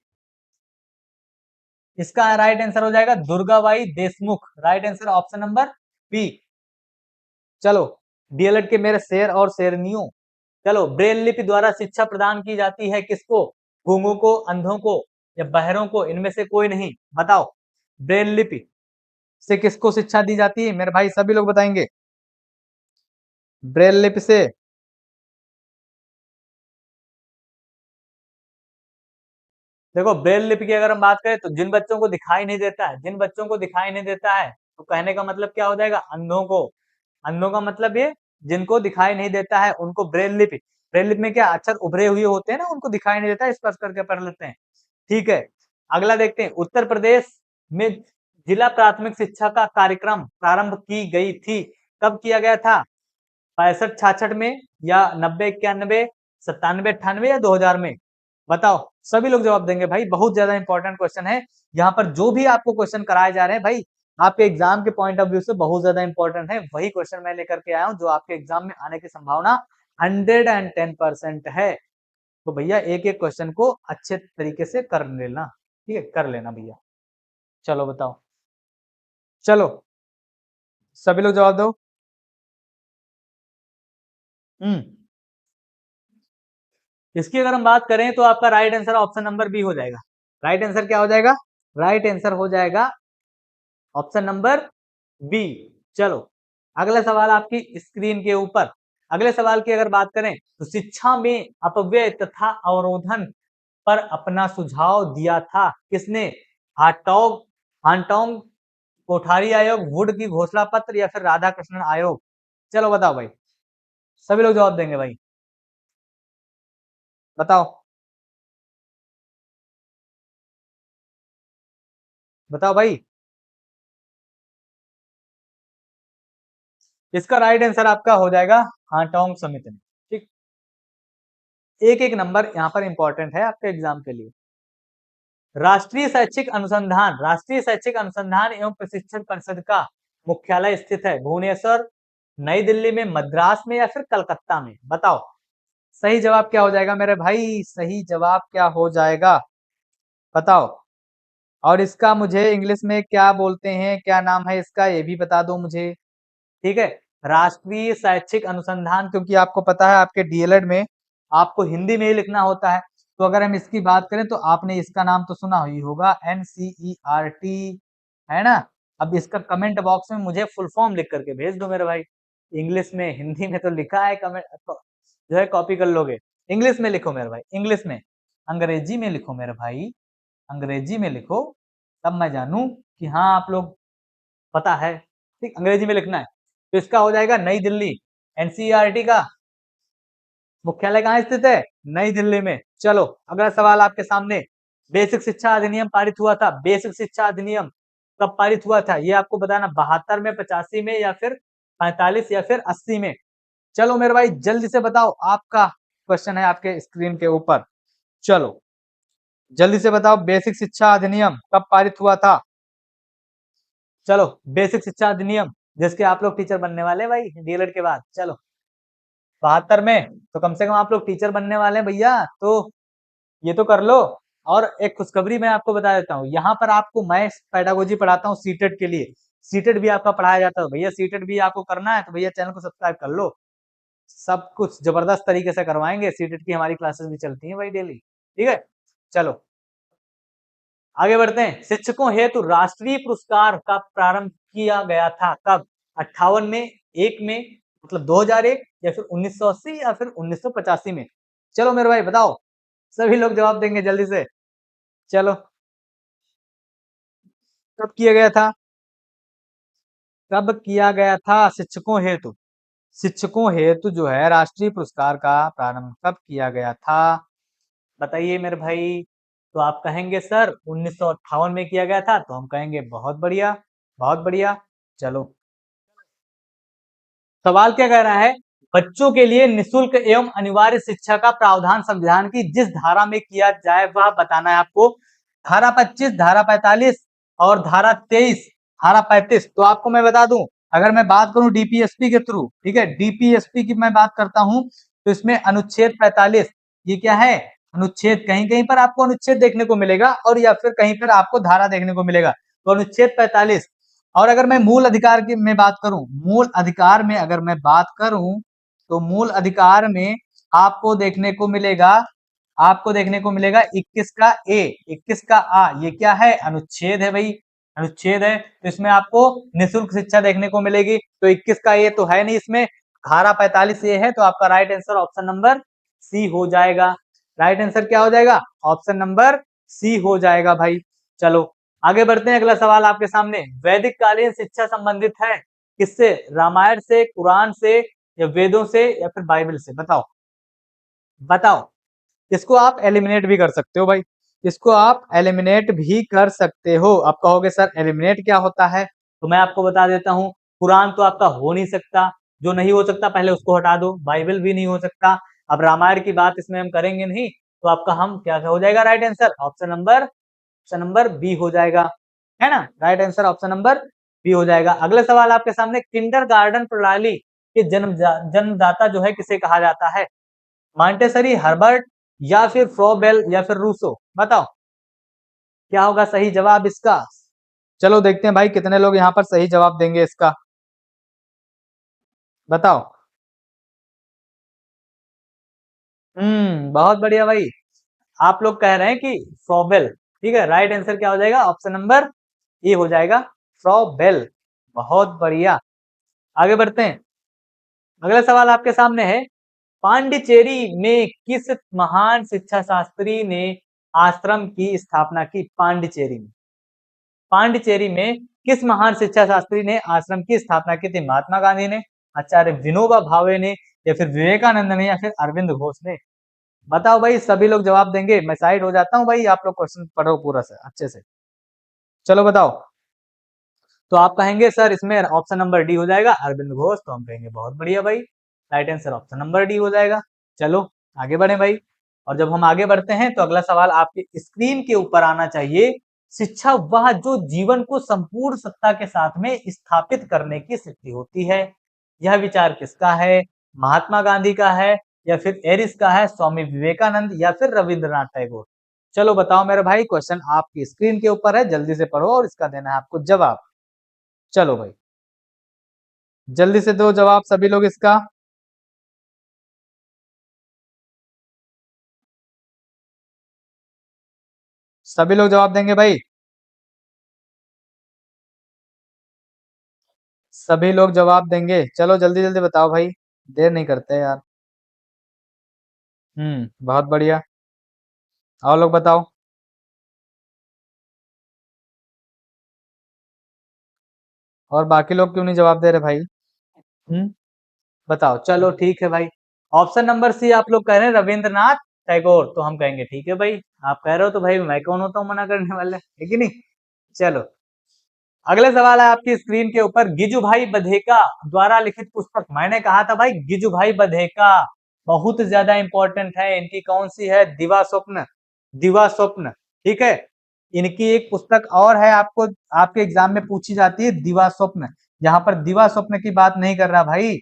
इसका राइट आंसर हो जाएगा Durgabai Deshmukh, right answer option number B. चलो डीएलएड के मेरे शेर और शेरनियों, चलो ब्रेल लिपि द्वारा शिक्षा प्रदान की जाती है किसको, गूंगों को, अंधों को या बहरों को, इनमें से कोई नहीं, बताओ। ब्रेल लिपि से किसको शिक्षा दी जाती है मेरे भाई, सभी लोग बताएंगे। ब्रेल लिपि से देखो, ब्रेल लिपि की अगर हम बात करें तो जिन बच्चों को दिखाई नहीं देता है, जिन बच्चों को दिखाई नहीं देता है, तो कहने का मतलब क्या हो जाएगा, अंधों को। अंधों का मतलब ये जिनको दिखाई नहीं देता है उनको ब्रेल लिपि, ब्रेल लिपि में क्या अक्षर उभरे हुए होते हैं ना, उनको दिखाई नहीं देता है, स्पर्श करके पढ़ लेते हैं। ठीक है, अगला देखते हैं, उत्तर प्रदेश में जिला प्राथमिक शिक्षा का कार्यक्रम प्रारंभ की गई थी, कब किया गया था, 65-66 में या 90-91, 97-98 या 2000 में, बताओ। सभी लोग जवाब देंगे भाई, बहुत ज्यादा इंपॉर्टेंट क्वेश्चन है। यहाँ पर जो भी आपको क्वेश्चन कराए जा रहे हैं भाई, आपके एग्जाम के पॉइंट ऑफ व्यू से बहुत ज्यादा इंपॉर्टेंट है, वही क्वेश्चन मैं लेकर के आया हूँ जो आपके एग्जाम में आने की संभावना 110% है। तो भैया एक एक क्वेश्चन को अच्छे तरीके से कर लेना, ठीक है, कर लेना भैया। चलो बताओ, चलो सभी लोग जवाब दो। हम्म, इसकी अगर हम बात करें तो आपका right answer option number B हो जाएगा। राइट आंसर क्या हो जाएगा, राइट आंसर हो जाएगा ऑप्शन नंबर बी। चलो अगला सवाल आपकी स्क्रीन के ऊपर, अगले सवाल की अगर बात करें तो शिक्षा में अपव्यय तथा अवरोधन पर अपना सुझाव दिया था किसने, हाटोग, हांगटोंग, कोठारी आयोग, वुड की घोषणा पत्र या फिर राधा कृष्णन आयोग, चलो बताओ भाई। सभी लोग जवाब देंगे भाई, बताओ, बताओ भाई। इसका राइट आंसर आपका हो जाएगा हाटोंग समिति ने, ठीक। एक एक नंबर यहाँ पर इंपॉर्टेंट है आपके एग्जाम के लिए। राष्ट्रीय शैक्षिक अनुसंधान एवं प्रशिक्षण परिषद का मुख्यालय स्थित है भुवनेश्वर, नई दिल्ली में, मद्रास में या फिर कलकत्ता में, बताओ। सही जवाब क्या हो जाएगा मेरे भाई, सही जवाब क्या हो जाएगा, बताओ। और इसका मुझे इंग्लिश में क्या बोलते हैं, क्या नाम है इसका, ये भी बता दो मुझे। ठीक है, राष्ट्रीय शैक्षिक अनुसंधान, क्योंकि आपको पता है आपके डीएलएड में आपको हिंदी में ही लिखना होता है, तो अगर हम इसकी बात करें तो आपने इसका नाम तो सुना ही होगा, एनसीईआरटी, है ना। अब इसका कमेंट बॉक्स में मुझे फुल फॉर्म लिख करके भेज दो मेरे भाई, इंग्लिश में, हिंदी में तो लिखा है, कमेंट जो है कॉपी कर लोगे, इंग्लिश में लिखो मेरे भाई, इंग्लिश में, अंग्रेजी में लिखो मेरे भाई, अंग्रेजी में लिखो, तब मैं जानूं कि हाँ आप लोग पता है, ठीक, अंग्रेजी में लिखना है। तो इसका हो जाएगा नई दिल्ली, एनसीईआरटी का मुख्यालय कहाँ स्थित है, नई दिल्ली में। चलो अगला सवाल आपके सामने, बेसिक शिक्षा अधिनियम पारित हुआ था, बेसिक शिक्षा अधिनियम कब पारित हुआ था, ये आपको बताना, 72 में, 85 में या फिर 45 या फिर 80 में। चलो मेरे भाई जल्दी से बताओ, आपका क्वेश्चन है आपके स्क्रीन के ऊपर, चलो जल्दी से बताओ, बेसिक शिक्षा अधिनियम कब पारित हुआ था। चलो बेसिक शिक्षा अधिनियम, जिसके आप लोग टीचर बनने वाले हैं भाई डीएलएड के बाद, चलो 72 में, तो कम से कम आप लोग टीचर बनने वाले हैं भैया, तो ये तो कर लो। और एक खुशखबरी मैं आपको बता देता हूँ, यहाँ पर आपको मैं पेडागोजी पढ़ाता हूँ सीटेट के लिए, सीटेट भी आपका पढ़ाया जाता है भैया, सीटेट भी आपको करना है तो भैया चैनल को सब्सक्राइब कर लो, सब कुछ जबरदस्त तरीके से करवाएंगे, सीटेट की हमारी क्लासेस भी चलती हैं भाई डेली, ठीक है। चलो आगे बढ़ते हैं, शिक्षकों हेतु राष्ट्रीय पुरस्कार का प्रारंभ किया गया था कब, 58 में, एक में, मतलब 2001 या फिर 1980 या फिर 1985 में, चलो मेरे भाई बताओ। सभी लोग जवाब देंगे जल्दी से, चलो कब किया गया था, कब किया गया था शिक्षकों हेतु, शिक्षकों हेतु जो है राष्ट्रीय पुरस्कार का प्रारंभ कब किया गया था, बताइए मेरे भाई। तो आप कहेंगे सर 1958 में किया गया था, तो हम कहेंगे बहुत बढ़िया, बहुत बढ़िया। चलो सवाल क्या कह रहा है, बच्चों के लिए निःशुल्क एवं अनिवार्य शिक्षा का प्रावधान संविधान की जिस धारा में किया जाए वह बताना है आपको। धारा 25, धारा 45 और धारा 23, धारा 35। तो आपको मैं बता दूं, अगर मैं बात करूं डीपीएसपी के थ्रू, ठीक है, डीपीएसपी की मैं बात करता हूं, तो इसमें अनुच्छेद 45, ये क्या है, अनुच्छेद, कहीं कहीं पर आपको अनुच्छेद देखने को मिलेगा और या फिर कहीं पर आपको धारा देखने को मिलेगा। तो अनुच्छेद 45। और अगर मैं मूल अधिकार की में बात करूं, मूल अधिकार में अगर मैं बात करूं, तो मूल अधिकार में आपको देखने को मिलेगा, आपको देखने को मिलेगा 21 का ए, 21 का आ, ये क्या है, अनुच्छेद है भाई, अनुच्छेद है। तो इसमें आपको निःशुल्क शिक्षा देखने को मिलेगी। तो 21 का ए तो है नहीं इसमें, धारा 45 ए है, तो आपका right answer option number C हो जाएगा। राइट आंसर क्या हो जाएगा, ऑप्शन नंबर सी हो जाएगा भाई। चलो आगे बढ़ते हैं, अगला सवाल आपके सामने। वैदिक कालीन शिक्षा संबंधित है किससे, रामायण से, कुरान से, या वेदों से, या फिर बाइबल से, बताओ बताओ। इसको आप एलिमिनेट भी कर सकते हो भाई, इसको आप एलिमिनेट भी कर सकते हो। आप कहोगे सर एलिमिनेट क्या होता है, तो मैं आपको बता देता हूँ। कुरान तो आपका हो नहीं सकता, जो नहीं हो सकता पहले उसको हटा दो। बाइबल भी नहीं हो सकता। अब रामायण की बात इसमें हम करेंगे नहीं, तो आपका हम क्या हो जाएगा right answer, option number B हो जाएगा, है ना। Right answer option number B हो जाएगा। अगला सवाल आपके सामने, किंडरगार्टन प्रणाली के जन्मदाता जो है किसे कहा जाता है, मॉन्टेसरी, हर्बर्ट, या फिर फ्रोबेल, या फिर रूसो, बताओ क्या होगा सही जवाब इसका। चलो देखते हैं भाई कितने लोग यहाँ पर सही जवाब देंगे इसका, बताओ। बहुत बढ़िया भाई, आप लोग कह रहे हैं कि फ्रोबेल, ठीक है। राइट आंसर क्या हो जाएगा, ऑप्शन नंबर ए हो जाएगा, फ्रोबेल। बहुत बढ़िया, आगे बढ़ते हैं। अगला सवाल आपके सामने है, पांडिचेरी में किस महान शिक्षा शास्त्री ने आश्रम की स्थापना की, पांडिचेरी में, पांडिचेरी में किस महान शिक्षा शास्त्री ने आश्रम की स्थापना की थी, महात्मा गांधी ने, आचार्य विनोबा भावे ने, या फिर विवेकानंद ने, या फिर अरविंद घोष ने, बताओ भाई। सभी लोग जवाब देंगे, मैं साइड हो जाता हूँ भाई, आप लोग क्वेश्चन पढ़ो पूरा से अच्छे से। चलो बताओ। तो आप कहेंगे सर इसमें ऑप्शन नंबर डी हो जाएगा, अरविंद घोष, तो हम कहेंगे बहुत बढ़िया भाई, right answer option number D हो जाएगा। चलो आगे बढ़े भाई। और जब हम आगे बढ़ते हैं तो अगला सवाल आपके स्क्रीन के ऊपर आना चाहिए, शिक्षा वह जो जीवन को संपूर्ण सत्ता के साथ में स्थापित करने की शक्ति होती है, यह विचार किसका है, महात्मा गांधी का है, या फिर एरिस का है, स्वामी विवेकानंद, या फिर रविंद्रनाथ टैगोर। चलो बताओ मेरे भाई, क्वेश्चन आपकी स्क्रीन के ऊपर है, जल्दी से पढ़ो और इसका देना है आपको जवाब। चलो भाई जल्दी से दो जवाब सभी लोग इसका। सभी लोग जवाब देंगे भाई, सभी लोग जवाब देंगे, चलो जल्दी जल्दी बताओ भाई, देर नहीं करते यार। बहुत बढ़िया, और लोग बताओ। और बाकी लोग क्यों नहीं जवाब दे रहे भाई। बताओ, चलो ठीक है भाई। ऑप्शन नंबर सी आप लोग कह रहे हैं रविंद्रनाथ टैगोर, तो हम कहेंगे ठीक है भाई, आप कह रहे हो तो भाई मैं कौन होता हूँ मना करने वाले, है कि नहीं। चलो अगले सवाल है आपकी स्क्रीन के ऊपर, गिजुभाई बधेका द्वारा लिखित पुस्तक, मैंने कहा था भाई गिजुभाई बधेका बहुत ज्यादा इंपॉर्टेंट है, इनकी कौन सी है, दिवा स्वप्न, दिवा स्वप्न, ठीक है। इनकी एक पुस्तक और है, आपको आपके एग्जाम में पूछी जाती है, दिवा स्वप्न। यहाँ पर दिवा स्वप्न की बात नहीं कर रहा भाई,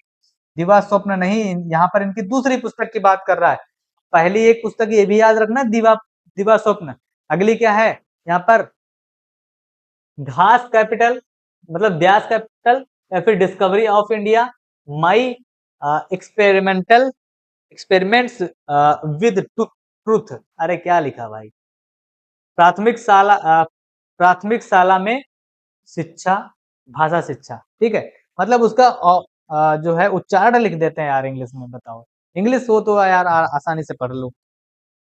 दिवा स्वप्न नहीं, यहाँ पर इनकी दूसरी पुस्तक की बात कर रहा है। पहली एक पुस्तक ये भी याद रखना, दिवा दिवा स्वप्न। अगली क्या है यहाँ पर, घास कैपिटल, मतलब व्यास कैपिटल, या फिर discovery of India, my experimental experiments with truth. अरे क्या लिखा भाई, प्राथमिक शाला में शिक्षा, भाषा शिक्षा, ठीक है। मतलब उसका जो है उच्चारण लिख देते हैं यार इंग्लिश में, बताओ। इंग्लिश हो तो यार आसानी से पढ़ लो।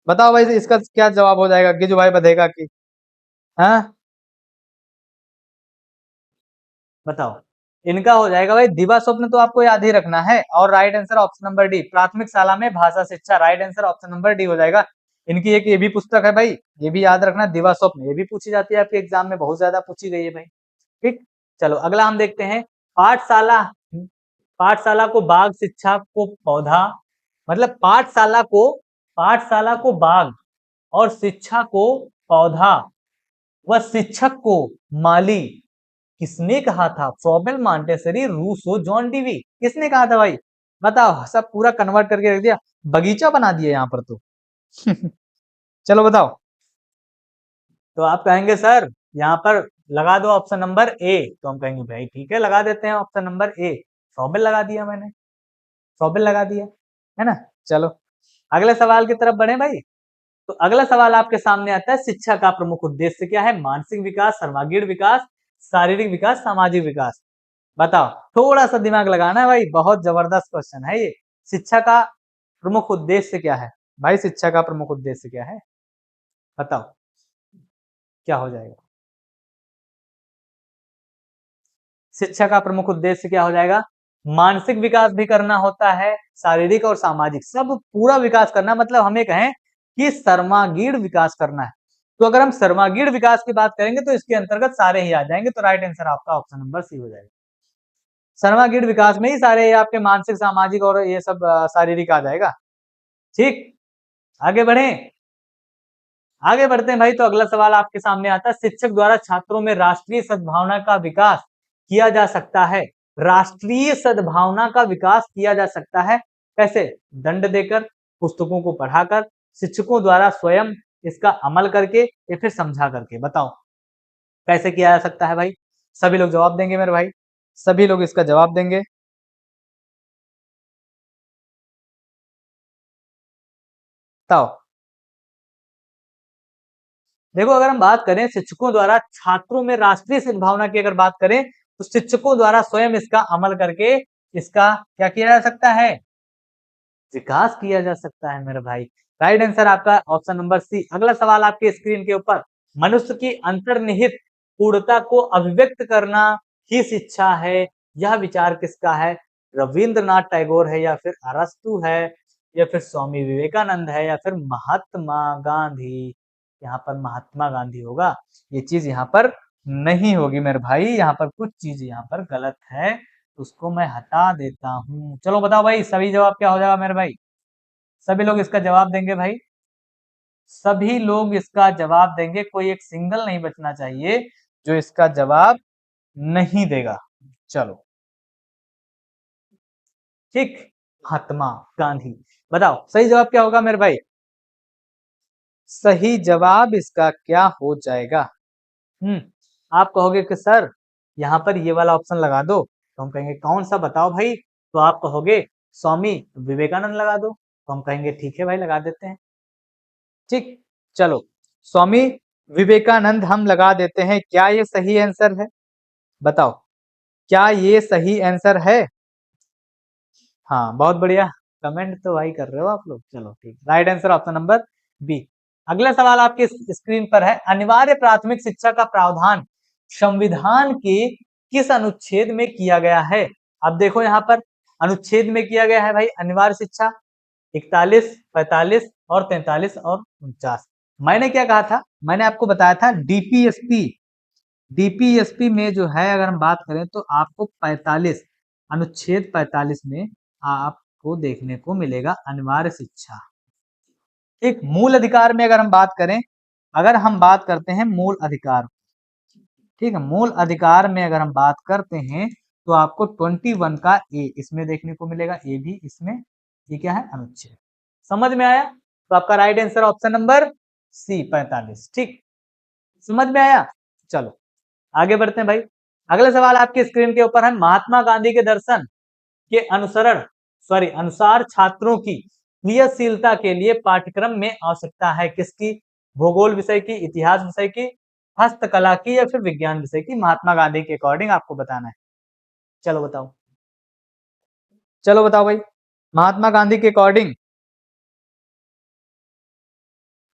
बताओ भाई इसका क्या जवाब हो जाएगा, गिजू भाई बधेगा की, हाँ बताओ। इनका हो जाएगा भाई दिवा स्वप्न, तो आपको याद ही रखना है, और right answer option number D, प्राथमिक शाला में भाषा शिक्षा, right answer option number D हो जाएगा। इनकी एक ये भी पुस्तक है भाई, ये भी याद रखना, दिवा स्वप्न, ये भी पूछी जाती है आपके एग्जाम में, बहुत ज्यादा पूछी गई है भाई, ठीक। चलो अगला हम देखते हैं, पाठशाला पाठशाला को बाग, शिक्षा को पौधा, मतलब पाठशाला को बाग और शिक्षा को पौधा व शिक्षक को माली किसने कहा था? Froebel, Montessori, Rousseau, John Dewey. किसने कहा था भाई? बताओ, सब पूरा कन्वर्ट करके रख दिया, बगीचा बना दिया यहाँ पर तो। चलो बताओ। तो आप कहेंगे सर यहाँ पर लगा दो ऑप्शन नंबर ए, तो हम कहेंगे भाई ठीक है लगा देते हैं ऑप्शन नंबर ए। फ्रॉबेल लगा दिया मैंने, फ्रॉबेल लगा दिया, है ना। चलो अगले सवाल की तरफ बढ़े भाई। तो अगला सवाल आपके सामने आता है, शिक्षा का प्रमुख उद्देश्य क्या है? मानसिक विकास, सर्वांगीण विकास, शारीरिक विकास, सामाजिक विकास। बताओ, थोड़ा सा दिमाग लगाना है भाई, बहुत जबरदस्त क्वेश्चन है ये। शिक्षा का प्रमुख उद्देश्य क्या है भाई? शिक्षा का प्रमुख उद्देश्य क्या है? बताओ क्या हो जाएगा? शिक्षा का प्रमुख उद्देश्य क्या हो जाएगा? मानसिक विकास भी करना होता है, शारीरिक और सामाजिक, सब पूरा विकास करना, मतलब हमें कहें कि सर्वांगीण विकास करना है। तो अगर हम सर्वांगीण विकास की बात करेंगे तो इसके अंतर्गत सारे ही आ जाएंगे, तो राइट आंसर आपका ऑप्शन नंबर सी हो जाएगा। सर्वांगीण विकास में ही सारे आपके मानसिक, सामाजिक और ये सब शारीरिक आ जाएगा। ठीक, आगे बढ़े। आगे बढ़ते हैं भाई। तो अगला सवाल आपके सामने आता है, शिक्षक द्वारा छात्रों में राष्ट्रीय सद्भावना का विकास किया जा सकता है। राष्ट्रीय सद्भावना का विकास किया जा सकता है कैसे? दंड देकर, पुस्तकों को पढ़ाकर, शिक्षकों द्वारा स्वयं इसका अमल करके, या फिर समझा करके। बताओ कैसे किया जा सकता है भाई? सभी लोग जवाब देंगे मेरे भाई, सभी लोग इसका जवाब देंगे। बताओ। देखो अगर हम बात करें शिक्षकों द्वारा छात्रों में राष्ट्रीय सद्भावना की अगर बात करें, तो शिक्षकों द्वारा स्वयं इसका अमल करके इसका क्या किया जा सकता है? विकास किया जा सकता है मेरे भाई। राइट आंसर आपका ऑप्शन नंबर सी। अगला सवाल आपके स्क्रीन के ऊपर, मनुष्य की अंतर्निहित पूर्णता को अभिव्यक्त करना ही शिक्षा है, यह विचार किसका है? रविंद्रनाथ टैगोर है, या फिर अरस्तु है, या फिर स्वामी विवेकानंद है, या फिर महात्मा गांधी? यहाँ पर महात्मा गांधी होगा, ये चीज यहाँ पर नहीं होगी मेरे भाई, यहाँ पर कुछ चीज यहाँ पर गलत है, उसको मैं हटा देता हूँ। चलो बताओ भाई, सभी जवाब क्या हो जाएगा मेरे भाई? सभी लोग इसका जवाब देंगे भाई, सभी लोग इसका जवाब देंगे, कोई एक सिंगल नहीं बचना चाहिए जो इसका जवाब नहीं देगा। चलो ठीक, महात्मा गांधी। बताओ सही जवाब क्या होगा मेरे भाई? सही जवाब इसका क्या हो जाएगा? आप कहोगे कि सर यहाँ पर ये वाला ऑप्शन लगा दो, तो हम कहेंगे कौन सा बताओ भाई? तो आप कहोगे स्वामी विवेकानंद लगा दो, तो हम कहेंगे ठीक है भाई लगा देते हैं। ठीक, चलो स्वामी विवेकानंद हम लगा देते हैं। क्या ये सही आंसर है? बताओ क्या ये सही आंसर है? हाँ बहुत बढ़िया, कमेंट तो भाई कर रहे हो आप लोग। चलो ठीक, right answer option number B. अगला सवाल आपके स्क्रीन पर है, अनिवार्य प्राथमिक शिक्षा का प्रावधान संविधान के किस अनुच्छेद में किया गया है? अब देखो यहाँ पर अनुच्छेद में किया गया है भाई अनिवार्य शिक्षा, 41, 45 और 43 और 49। मैंने क्या कहा था? मैंने आपको बताया था डीपीएसपी, डीपीएसपी में जो है अगर हम बात करें तो आपको 45, अनुच्छेद 45 में आपको देखने को मिलेगा अनिवार्य शिक्षा। एक मूल अधिकार में अगर हम बात करें, अगर हम बात करते हैं मूल अधिकार, ठीक है, मूल अधिकार में अगर हम बात करते हैं तो आपको 21 का ए इसमें देखने को मिलेगा, ए भी इसमें, ये क्या है? अनुच्छेद। समझ में आया? तो आपका right answer option number C 45। ठीक, समझ में आया? चलो आगे बढ़ते हैं भाई। अगला सवाल आपके स्क्रीन के ऊपर है, महात्मा गांधी के दर्शन के अनुसार छात्रों की क्रियाशीलता के लिए पाठ्यक्रम में आवश्यकता है किसकी? भूगोल विषय की, इतिहास विषय की, हस्तकला की, या फिर विज्ञान विषय की? महात्मा गांधी के अकॉर्डिंग आपको बताना है। चलो बताओ, चलो बताओ भाई, महात्मा गांधी के अकॉर्डिंग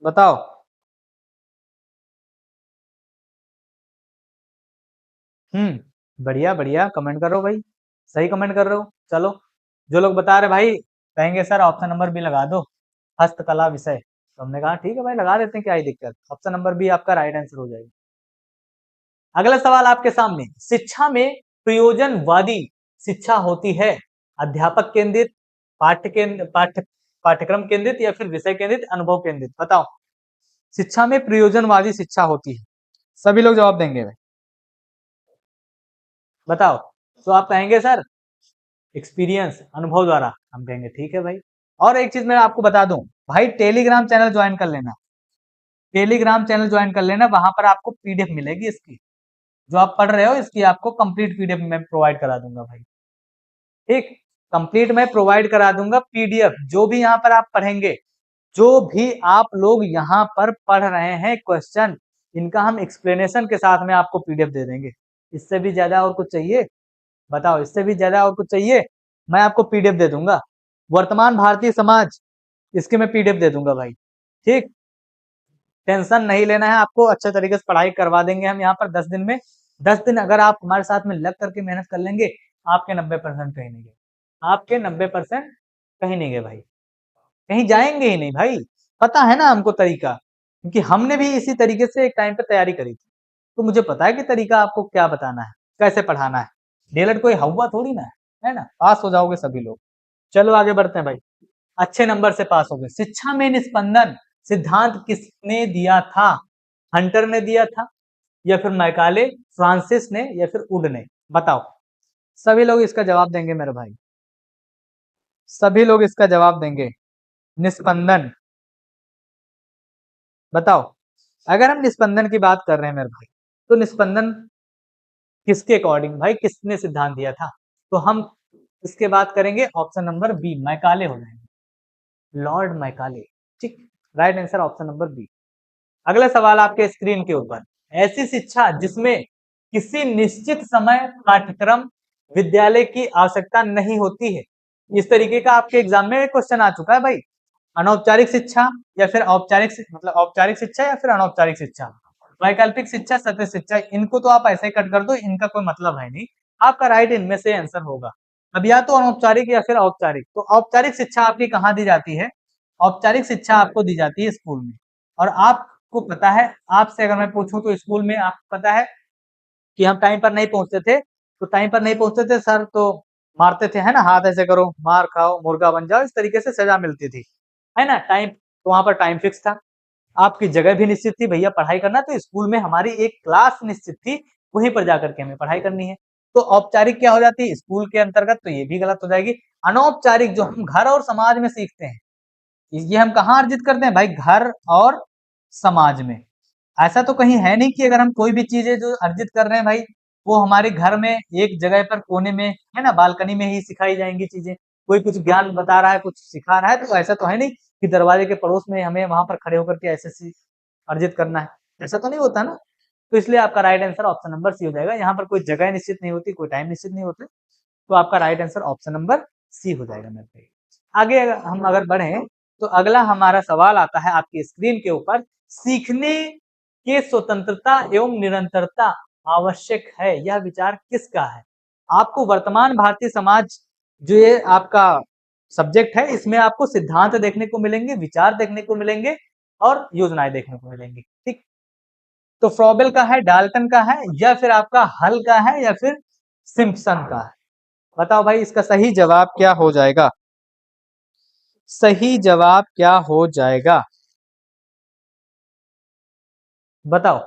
बताओ। बढ़िया बढ़िया, कमेंट करो भाई, सही कमेंट कर रहे हो। चलो जो लोग बता रहे भाई कहेंगे सर ऑप्शन नंबर बी लगा दो, हस्तकला विषय, तो हमने कहा ठीक है भाई लगा देते हैं, क्या ही दिक्कत। ऑप्शन नंबर बी आपका राइट आंसर हो जाएगा। अगला सवाल आपके सामने, शिक्षा में प्रयोजनवादी शिक्षा होती है अध्यापक केंद्रित, पाठ्यक्रम केंद्रित या फिर विषय केंद्रित, अनुभव केंद्रित? बताओ। शिक्षा में प्रयोजनवादी शिक्षा होती है। सभी लोग जवाब देंगे भाई, बताओ। तो आप कहेंगे सर एक्सपीरियंस, अनुभव द्वारा। हम कहेंगे ठीक है भाई। और एक चीज मैं आपको बता दूं भाई, टेलीग्राम चैनल ज्वाइन कर लेना। टेलीग्राम चैनल ज्वाइन कर लेना, वहां पर आपको पीडीएफ मिलेगी इसकी, जो आप पढ़ रहे हो इसकी आपको कंप्लीट पीडीएफ मैं प्रोवाइड करा दूंगा भाई। ठीक, कंप्लीट मैं प्रोवाइड करा दूंगा पीडीएफ। जो भी यहाँ पर आप पढ़ेंगे, जो भी आप लोग यहाँ पर पढ़ रहे हैं क्वेश्चन, इनका हम एक्सप्लेनेशन के साथ में आपको पीडीएफ दे देंगे। इससे भी ज्यादा और कुछ चाहिए? बताओ, इससे भी ज्यादा और कुछ चाहिए? मैं आपको पीडीएफ दे दूंगा। वर्तमान भारतीय समाज, इसके मैं पीडीएफ दे दूंगा भाई। ठीक, टेंशन नहीं लेना है आपको, अच्छे तरीके से पढ़ाई करवा देंगे हम यहाँ पर 10 दिन में। 10 दिन अगर आप हमारे साथ में लग करके मेहनत कर लेंगे, आपके 90% कहीं नहीं गए, आपके 90% कहीं नहीं गए भाई, कहीं जाएंगे ही नहीं भाई। पता है ना हमको तरीका, क्योंकि हमने भी इसी तरीके से एक टाइम पे तैयारी करी थी, तो मुझे पता है कि तरीका आपको क्या बताना है, कैसे पढ़ाना है। डीएलएड कोई हवा थोड़ी ना है ना, पास हो जाओगे सभी लोग। चलो आगे बढ़ते हैं भाई, अच्छे नंबर से पास हो गए। शिक्षा में निस्पंदन सिद्धांत किसने दिया था? हंटर ने दिया था, या फिर मैकाले, फ्रांसिस ने, या फिर वुड ने? बताओ। सभी लोग इसका जवाब देंगे मेरे भाई, सभी लोग इसका जवाब देंगे। निस्पंदन, बताओ। अगर हम निस्पंदन की बात कर रहे हैं मेरे भाई, तो निस्पंदन किसके अकॉर्डिंग भाई, किसने सिद्धांत दिया था? तो हम इसके बात करेंगे ऑप्शन नंबर बी, मैकाले हो जाएंगे, लॉर्ड मैकाले। ठीक, right answer option number B. अगला सवाल आपके स्क्रीन के ऊपर, ऐसी शिक्षा जिसमें किसी निश्चित समय पाठ्यक्रम विद्यालय की आवश्यकता नहीं होती है। इस तरीके का आपके एग्जाम में क्वेश्चन आ चुका है भाई। अनौपचारिक शिक्षा या फिर औपचारिक मतलब औपचारिक शिक्षा या फिर अनौपचारिक शिक्षा, वैकल्पिक शिक्षा, सत्य शिक्षा, इनको तो आप ऐसे ही कट कर दो, इनका कोई मतलब है नहीं। आपका राइट इनमें से आंसर होगा। अब या तो अनौपचारिक या फिर औपचारिक। तो औपचारिक शिक्षा आपकी कहाँ दी जाती है? औपचारिक शिक्षा आपको दी जाती है स्कूल में। और आपको पता है, आपसे अगर मैं पूछूं तो स्कूल में आपको पता है कि हम टाइम पर नहीं पहुंचते थे, तो टाइम पर नहीं पहुंचते थे सर तो मारते थे, है ना, हाथ ऐसे करो, मार खाओ, मुर्गा बन जाओ, इस तरीके से सजा मिलती थी, है ना। टाइम तो वहां पर टाइम फिक्स था, आपकी जगह भी निश्चित थी, भैया पढ़ाई करना तो स्कूल में हमारी एक क्लास निश्चित थी, वहीं पर जाकर के हमें पढ़ाई करनी है। तो औपचारिक क्या हो जाती है स्कूल के अंतर्गत, तो ये भी गलत हो जाएगी। अनौपचारिक जो हम घर और समाज में सीखते हैं, ये हम कहाँ अर्जित करते हैं भाई? घर और समाज में। ऐसा तो कहीं है नहीं कि अगर हम कोई भी चीजें जो अर्जित कर रहे हैं भाई, वो हमारे घर में एक जगह पर कोने में, है ना, बालकनी में ही सिखाई जाएंगी चीजें। कोई कुछ ज्ञान बता रहा है, कुछ सिखा रहा है, तो ऐसा तो है नहीं कि दरवाजे के पड़ोस में हमें वहां पर खड़े होकर के ऐसे अर्जित करना है, ऐसा तो नहीं होता ना। तो इसलिए आपका right answer option number C हो जाएगा। यहाँ पर कोई जगह निश्चित नहीं होती, कोई टाइम निश्चित नहीं होते, तो आपका right answer option number C हो जाएगा मेरे भाई। आगे हम अगर बढ़े, तो अगला हमारा सवाल आता है आपकी स्क्रीन के ऊपर, सीखने के स्वतंत्रता एवं निरंतरता आवश्यक है, यह विचार किसका है? आपको वर्तमान भारतीय समाज, जो ये आपका सब्जेक्ट है, इसमें आपको सिद्धांत देखने को मिलेंगे, विचार देखने को मिलेंगे, और योजनाएं देखने को मिलेंगी। ठीक, तो फ्रॉबेल का है, डाल्टन का है, या फिर आपका हल का है, या फिर सिम्पसन का है? बताओ भाई, इसका सही जवाब क्या हो जाएगा? सही जवाब क्या हो जाएगा? बताओ।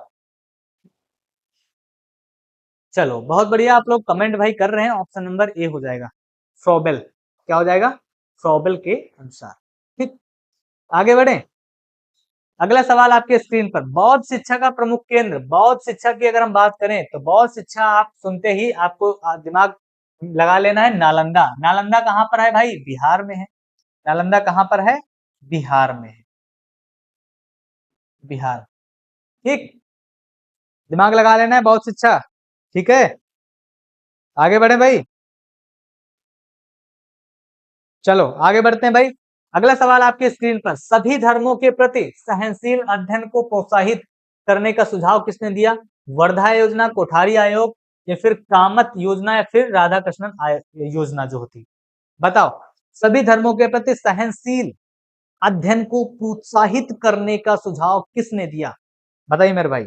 चलो बहुत बढ़िया, आप लोग कमेंट भाई कर रहे हैं, ऑप्शन नंबर ए हो जाएगा, फ्रॉबेल। क्या हो जाएगा? फ्रॉबेल के अनुसार। ठीक, आगे बढ़े। अगला सवाल आपके स्क्रीन पर, बौद्ध शिक्षा का प्रमुख केंद्र। बौद्ध शिक्षा की अगर हम बात करें, तो बौद्ध शिक्षा आप सुनते ही आपको दिमाग लगा लेना है नालंदा। नालंदा कहाँ पर है भाई? बिहार में है। नालंदा कहाँ पर है? बिहार में है, बिहार। ठीक, दिमाग लगा लेना है, बौद्ध शिक्षा। ठीक है, आगे बढ़े भाई। चलो आगे बढ़ते हैं भाई। अगला सवाल आपके स्क्रीन पर, सभी धर्मों के प्रति सहनशील अध्ययन को प्रोत्साहित करने का सुझाव किसने दिया? वर्धा योजना, कोठारी आयोग, या फिर कामत योजना, या फिर राधा कृष्णन योजना जो होती? बताओ। सभी धर्मों के प्रति सहनशील अध्ययन को प्रोत्साहित करने का सुझाव किसने दिया? बताइए मेरे भाई।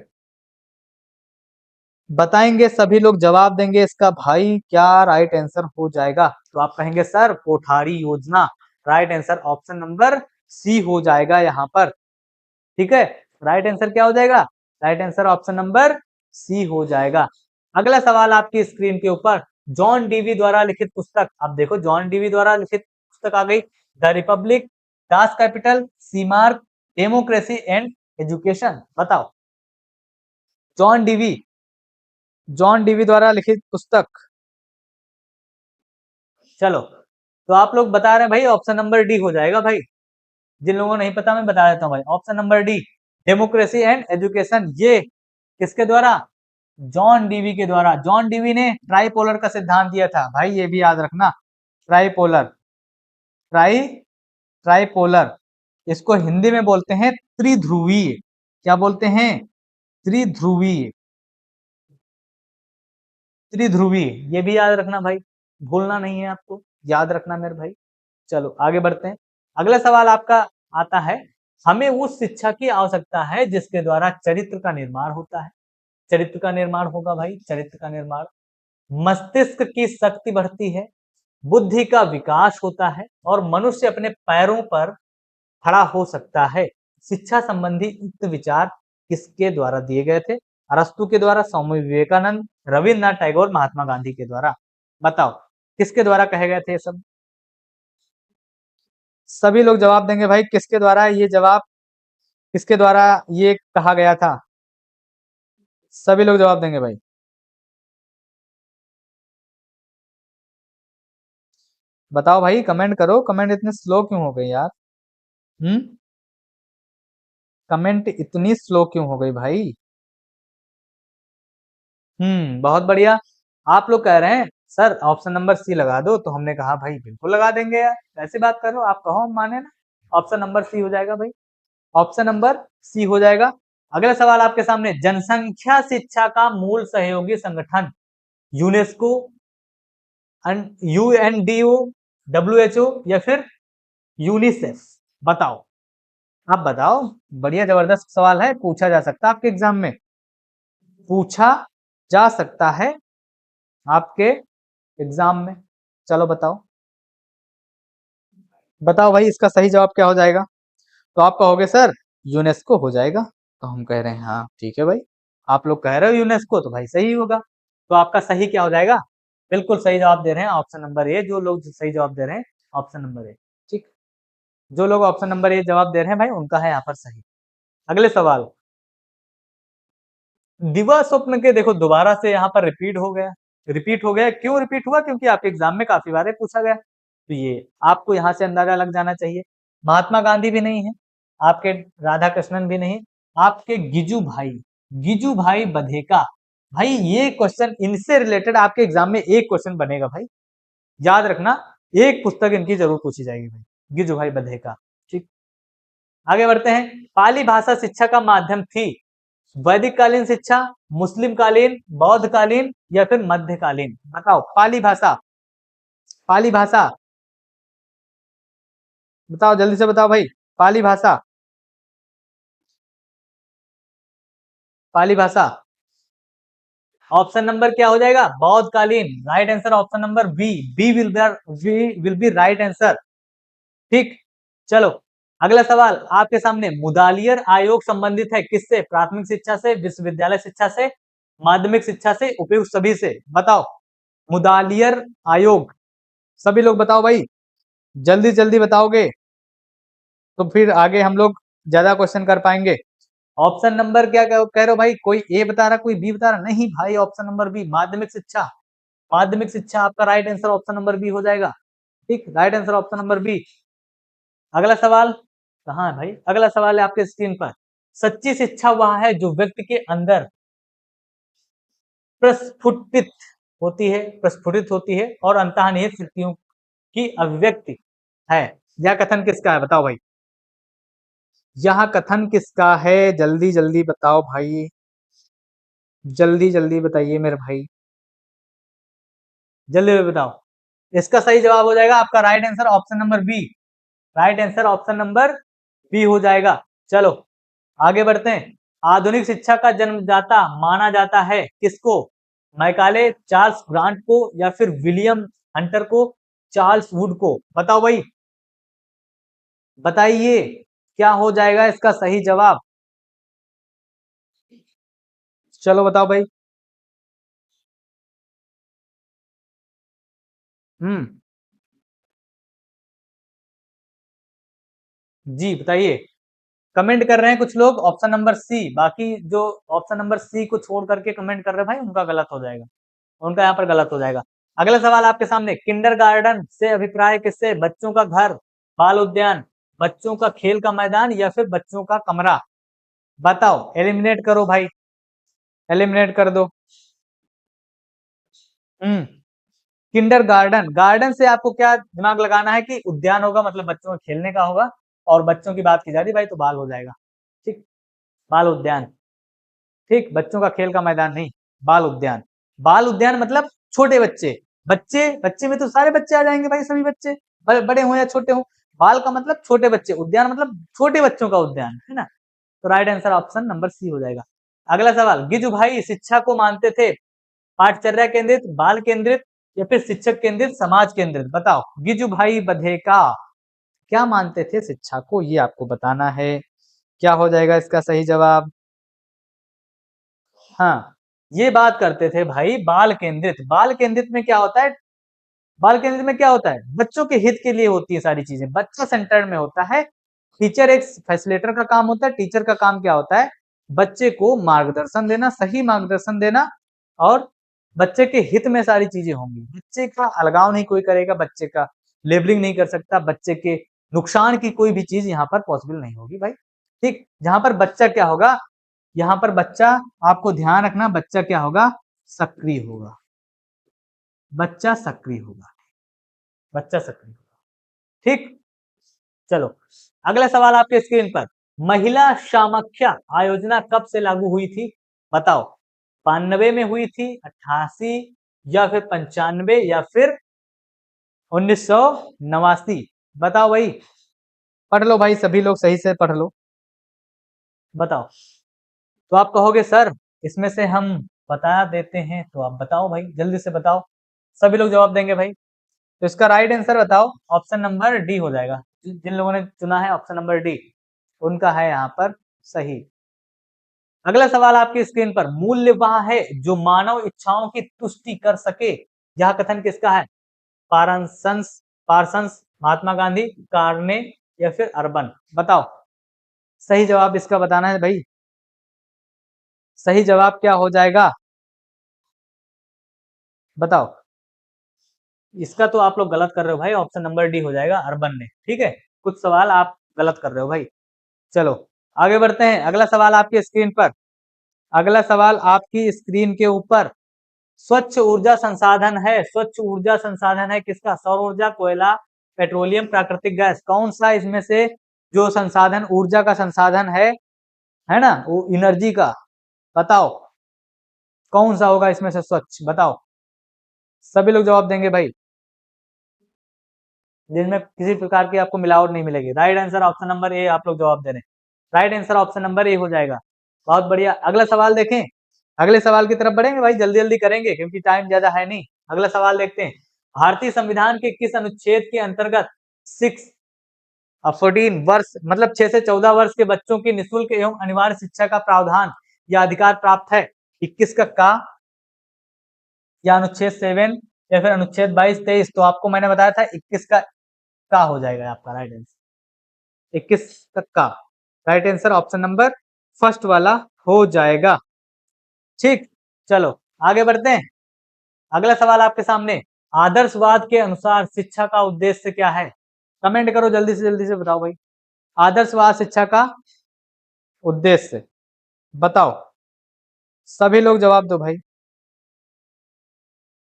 बताएंगे, सभी लोग जवाब देंगे इसका भाई, क्या राइट आंसर हो जाएगा? तो आप कहेंगे सर कोठारी योजना, right answer option number C हो जाएगा यहाँ पर। ठीक है, राइट आंसर क्या हो जाएगा? Right answer option number C हो जाएगा। अगला सवाल आपकी स्क्रीन के ऊपर, जॉन डीवी द्वारा लिखित पुस्तक, अब देखो जॉन डीवी द्वारा लिखित पुस्तक आ गई, द रिपब्लिक, दास कैपिटल, सी मार्क, डेमोक्रेसी एंड एजुकेशन। बताओ, जॉन डीवी, जॉन डीवी द्वारा लिखित पुस्तक। चलो, तो आप लोग बता रहे हैं भाई ऑप्शन नंबर डी हो जाएगा भाई। जिन लोगों को नहीं पता मैं बता देता हूँ भाई, option number D, democracy and education, ये किसके द्वारा? जॉन डीवी के द्वारा। जॉन डीवी ने ट्राइपोलर का सिद्धांत दिया था भाई, ये भी याद रखना, ट्राइपोलर, ट्राइपोलर, इसको हिंदी में बोलते हैं त्रिध्रुवीय। क्या बोलते हैं? त्रिध्रुवीय, त्रिध्रुवीय, ये भी याद रखना भाई, भूलना नहीं है आपको, याद रखना मेरे भाई। चलो आगे बढ़ते हैं। अगला सवाल आपका आता है, हमें उस शिक्षा की आवश्यकता है जिसके द्वारा चरित्र का निर्माण होता है। चरित्र का निर्माण होगा भाई, चरित्र का निर्माण, मस्तिष्क की शक्ति बढ़ती है, बुद्धि का विकास होता है और मनुष्य अपने पैरों पर खड़ा हो सकता है। शिक्षा संबंधी उक्त विचार किसके द्वारा दिए गए थे? अरस्तु के द्वारा, स्वामी विवेकानंद, रविन्द्रनाथ टैगोर, महात्मा गांधी के द्वारा। बताओ किसके द्वारा कहे गए थे ये सब? सभी लोग जवाब देंगे भाई, किसके द्वारा ये जवाब, किसके द्वारा ये कहा गया था? सभी लोग जवाब देंगे भाई। बताओ भाई, कमेंट करो, कमेंट इतने स्लो क्यों हो गए यार? हम्म, कमेंट इतनी स्लो क्यों हो गई भाई? बहुत बढ़िया। आप लोग कह रहे हैं सर ऑप्शन नंबर सी लगा दो, तो हमने कहा भाई बिल्कुल लगा देंगे यार, ऐसी बात करो, आप कहो हम माने ना। ऑप्शन नंबर सी हो जाएगा भाई, ऑप्शन नंबर सी हो जाएगा। अगला सवाल आपके सामने, जनसंख्या शिक्षा का मूल सहयोगी संगठन, यूनेस्को, यूएनडीओ, डब्ल्यूएचओ या फिर यूनिसेफ? बताओ, आप बताओ। बढ़िया जबरदस्त सवाल है, पूछा जा सकता है आपके एग्जाम में, पूछा जा सकता है आपके एग्जाम में। चलो बताओ, बताओ भाई इसका सही जवाब क्या हो जाएगा? तो आप कहोगे सर यूनेस्को हो जाएगा, तो हम कह रहे हैं हाँ ठीक है भाई, आप लोग कह रहे हो यूनेस्को तो भाई सही होगा। तो आपका सही क्या हो जाएगा? बिल्कुल सही जवाब दे रहे हैं ऑप्शन नंबर ए, जो लोग सही जवाब दे रहे हैं ऑप्शन नंबर ए। ठीक, जो लोग ऑप्शन नंबर ए जवाब दे रहे हैं भाई उनका है यहाँ पर सही। अगले सवाल, दिवा स्वप्न के, देखो दोबारा से यहाँ पर रिपीट हो गया, रिपीट हो गया, क्यों रिपीट हुआ? क्योंकि आपके एग्जाम में काफी बार पूछा गया, तो ये आपको यहाँ से अंदाजा लग जाना चाहिए। महात्मा गांधी भी नहीं है, आपके राधा कृष्णन भी नहीं, आपके गिजू भाई बधेका। भाई ये क्वेश्चन, इनसे रिलेटेड आपके एग्जाम में एक क्वेश्चन बनेगा भाई, याद रखना, एक पुस्तक इनकी जरूर पूछी जाएगी भाई, गिजू भाई बधेका। ठीक, आगे बढ़ते हैं। पाली भाषा शिक्षा का माध्यम थी, वैदिक कालीन शिक्षा, मुस्लिम कालीन, बौद्ध कालीन या फिर मध्यकालीन? बताओ, पाली भाषा, पाली भाषा, बताओ जल्दी से बताओ भाई, पाली भाषा, पाली भाषा, ऑप्शन नंबर क्या हो जाएगा? बौद्ध कालीन, right answer option number B, B will be right answer. ठीक, चलो अगला सवाल आपके सामने, मुदालियर आयोग संबंधित है किससे? प्राथमिक शिक्षा से, विश्वविद्यालय शिक्षा से, माध्यमिक शिक्षा से, उपयुक्त सभी से? बताओ, मुदालियर आयोग, सभी लोग बताओ भाई, जल्दी जल्दी बताओगे तो फिर आगे हम लोग ज्यादा क्वेश्चन कर पाएंगे। ऑप्शन नंबर क्या कह रहे हो भाई? कोई ए बता रहा, कोई बी बता रहा? नहीं भाई, ऑप्शन नंबर बी, माध्यमिक शिक्षा, माध्यमिक शिक्षा आपका right answer option number B हो जाएगा। ठीक, right answer option number B. अगला सवाल कहाँ है भाई? अगला सवाल है आपके स्क्रीन पर, सच्ची शिक्षा वह है जो व्यक्ति के अंदर प्रस्फुटित होती है, प्रस्फुटित होती है और अंतर्निहित शक्तियों की अभिव्यक्ति है। यह कथन किसका है? बताओ भाई, यह कथन किसका है? जल्दी जल्दी बताओ भाई, जल्दी जल्दी बताइए मेरे भाई, जल्दी बताओ। इसका सही जवाब हो जाएगा आपका right answer option number B, right answer option number B हो जाएगा। चलो आगे बढ़ते हैं। आधुनिक शिक्षा का जन्मदाता माना जाता है किसको? मैकाले, चार्ल्स ग्रांट को, या फिर विलियम हंटर को, चार्ल्स वुड को? बताओ भाई, बताइए क्या हो जाएगा इसका सही जवाब? चलो बताओ भाई। हम्म, जी बताइए। कमेंट कर रहे हैं कुछ लोग ऑप्शन नंबर सी, बाकी जो ऑप्शन नंबर सी को छोड़ करके कमेंट कर रहे हैं भाई उनका गलत हो जाएगा, उनका यहाँ पर गलत हो जाएगा। अगला सवाल आपके सामने, किंडरगार्टन से अभिप्राय किससे? बच्चों का घर, बाल उद्यान, बच्चों का खेल का मैदान, या फिर बच्चों का कमरा? बताओ, एलिमिनेट करो भाई, एलिमिनेट कर दो। हम्म, किंडरगार्टन, गार्डन से आपको क्या दिमाग लगाना है कि उद्यान होगा मतलब बच्चों के खेलने का होगा, और बच्चों की बात की जा रही भाई तो बाल हो जाएगा। ठीक, बाल उद्यान। ठीक, बच्चों का खेल का मैदान नहीं, बाल उद्यान। बाल उद्यान मतलब छोटे बच्चे, बच्चे बच्चे में तो सारे बच्चे आ जाएंगे भाई, सभी बच्चे, बड़े हो या छोटे हो। बाल का मतलब छोटे बच्चे, उद्यान मतलब छोटे बच्चों का उद्यान, है ना? तो right answer option number C हो जाएगा। अगला सवाल, गिजू भाई शिक्षा को मानते थे पाठचर्या केंद्रित, बाल केंद्रित, या फिर शिक्षक केंद्रित, समाज केंद्रित? बताओ, गिजू भाई बधेका क्या मानते थे शिक्षा को, ये आपको बताना है। क्या हो जाएगा इसका सही जवाब? हाँ, ये बात करते थे भाई बाल केंद्रित। बाल केंद्रित में क्या होता है? बाल केंद्रित में क्या होता है? बच्चों के हित के लिए होती है सारी चीजें, बच्चा सेंटर में होता है। टीचर एक फैसिलिटेटर का काम होता है, टीचर का काम क्या होता है? बच्चे को मार्गदर्शन देना, सही मार्गदर्शन देना, और बच्चे के हित में सारी चीजें होंगी। बच्चे का अलगाव नहीं कोई करेगा, बच्चे का लेबलिंग नहीं कर सकता, बच्चे के नुकसान की कोई भी चीज यहाँ पर पॉसिबल नहीं होगी भाई। ठीक, जहां पर बच्चा क्या होगा, यहाँ पर बच्चा, आपको ध्यान रखना, बच्चा क्या होगा? सक्रिय होगा, बच्चा सक्रिय होगा, बच्चा सक्रिय होगा। ठीक, चलो अगला सवाल आपके स्क्रीन पर, महिला सामख्या आयोजना कब से लागू हुई थी? बताओ, 92 में हुई थी, 88, या फिर 95, या फिर 1989? बताओ भाई, पढ़ लो भाई, सभी लोग सही से पढ़ लो, बताओ। तो आप कहोगे सर इसमें से हम बता देते हैं, तो आप बताओ भाई, जल्दी से बताओ, सभी लोग जवाब देंगे भाई। तो इसका राइट आंसर बताओ, ऑप्शन नंबर डी हो जाएगा। जिन लोगों ने चुना है ऑप्शन नंबर डी, उनका है यहाँ पर सही। अगला सवाल आपकी स्क्रीन पर, मूल्य वह है जो मानव इच्छाओं की तुष्टि कर सके, यह कथन किसका है? Parsons, Parsons, Mahatma Gandhi, Carney, या फिर अर्बन? बताओ, सही जवाब इसका बताना है भाई, सही जवाब क्या हो जाएगा? बताओ। इसका तो आप लोग गलत कर रहे हो भाई, ऑप्शन नंबर डी हो जाएगा, अर्बन ने। ठीक है, कुछ सवाल आप गलत कर रहे हो भाई। चलो आगे बढ़ते हैं, अगला सवाल आपकी स्क्रीन पर, अगला सवाल आपकी स्क्रीन के ऊपर, स्वच्छ ऊर्जा संसाधन है, स्वच्छ ऊर्जा संसाधन है किसका? सौर ऊर्जा, कोयला, पेट्रोलियम, प्राकृतिक गैस? कौन सा इसमें से जो संसाधन, ऊर्जा का संसाधन है ना, वो एनर्जी का, बताओ कौन सा होगा इसमें से स्वच्छ? बताओ, सभी लोग जवाब देंगे भाई, जिनमें किसी प्रकार की आपको मिलावट नहीं मिलेगी। राइट आंसर ऑप्शन नंबर ए, आप लोग जवाब दे रहे हैं, right answer option number A हो जाएगा। बहुत बढ़िया, अगला सवाल देखें, अगले सवाल की तरफ बढ़ेंगे भाई, जल्दी जल्दी करेंगे क्योंकि टाइम ज्यादा है नहीं। अगला सवाल देखते हैं, भारतीय संविधान के किस अनुच्छेद के अंतर्गत 14 वर्ष मतलब 6 से 14 वर्ष के बच्चों की निःशुल्क एवं अनिवार्य शिक्षा का प्रावधान या अधिकार प्राप्त है? 21 का, या अनुच्छेद 7, या फिर अनुच्छेद 22, 23? तो आपको मैंने बताया था 21 का हो जाएगा आपका राइट आंसर, 21 तक का right answer option number first वाला हो जाएगा। ठीक, चलो आगे बढ़ते हैं, अगला सवाल आपके सामने, आदर्शवाद के अनुसार शिक्षा का उद्देश्य क्या है? कमेंट करो जल्दी से बताओ भाई, आदर्शवाद शिक्षा का उद्देश्य बताओ, सभी लोग जवाब दो भाई,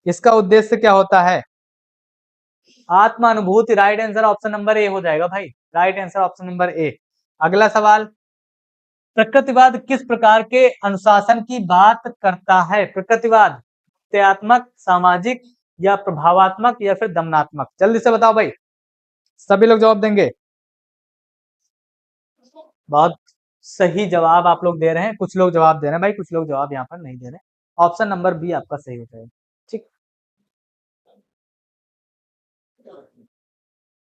इसका उद्देश्य क्या होता है? आत्मानुभूति, right answer option number A हो जाएगा भाई, right answer option number A. अगला सवाल, प्रकृतिवाद किस प्रकार के अनुशासन की बात करता है? प्रकृतिवाद प्रत्ययात्मक, सामाजिक, या प्रभावात्मक, या फिर दमनात्मक? जल्दी से बताओ भाई, सभी लोग जवाब देंगे, बहुत सही जवाब आप लोग दे रहे हैं, कुछ लोग जवाब दे रहे हैं भाई, कुछ लोग जवाब यहाँ पर नहीं दे रहे। ऑप्शन नंबर बी आपका सही हो जाएगा। ठीक।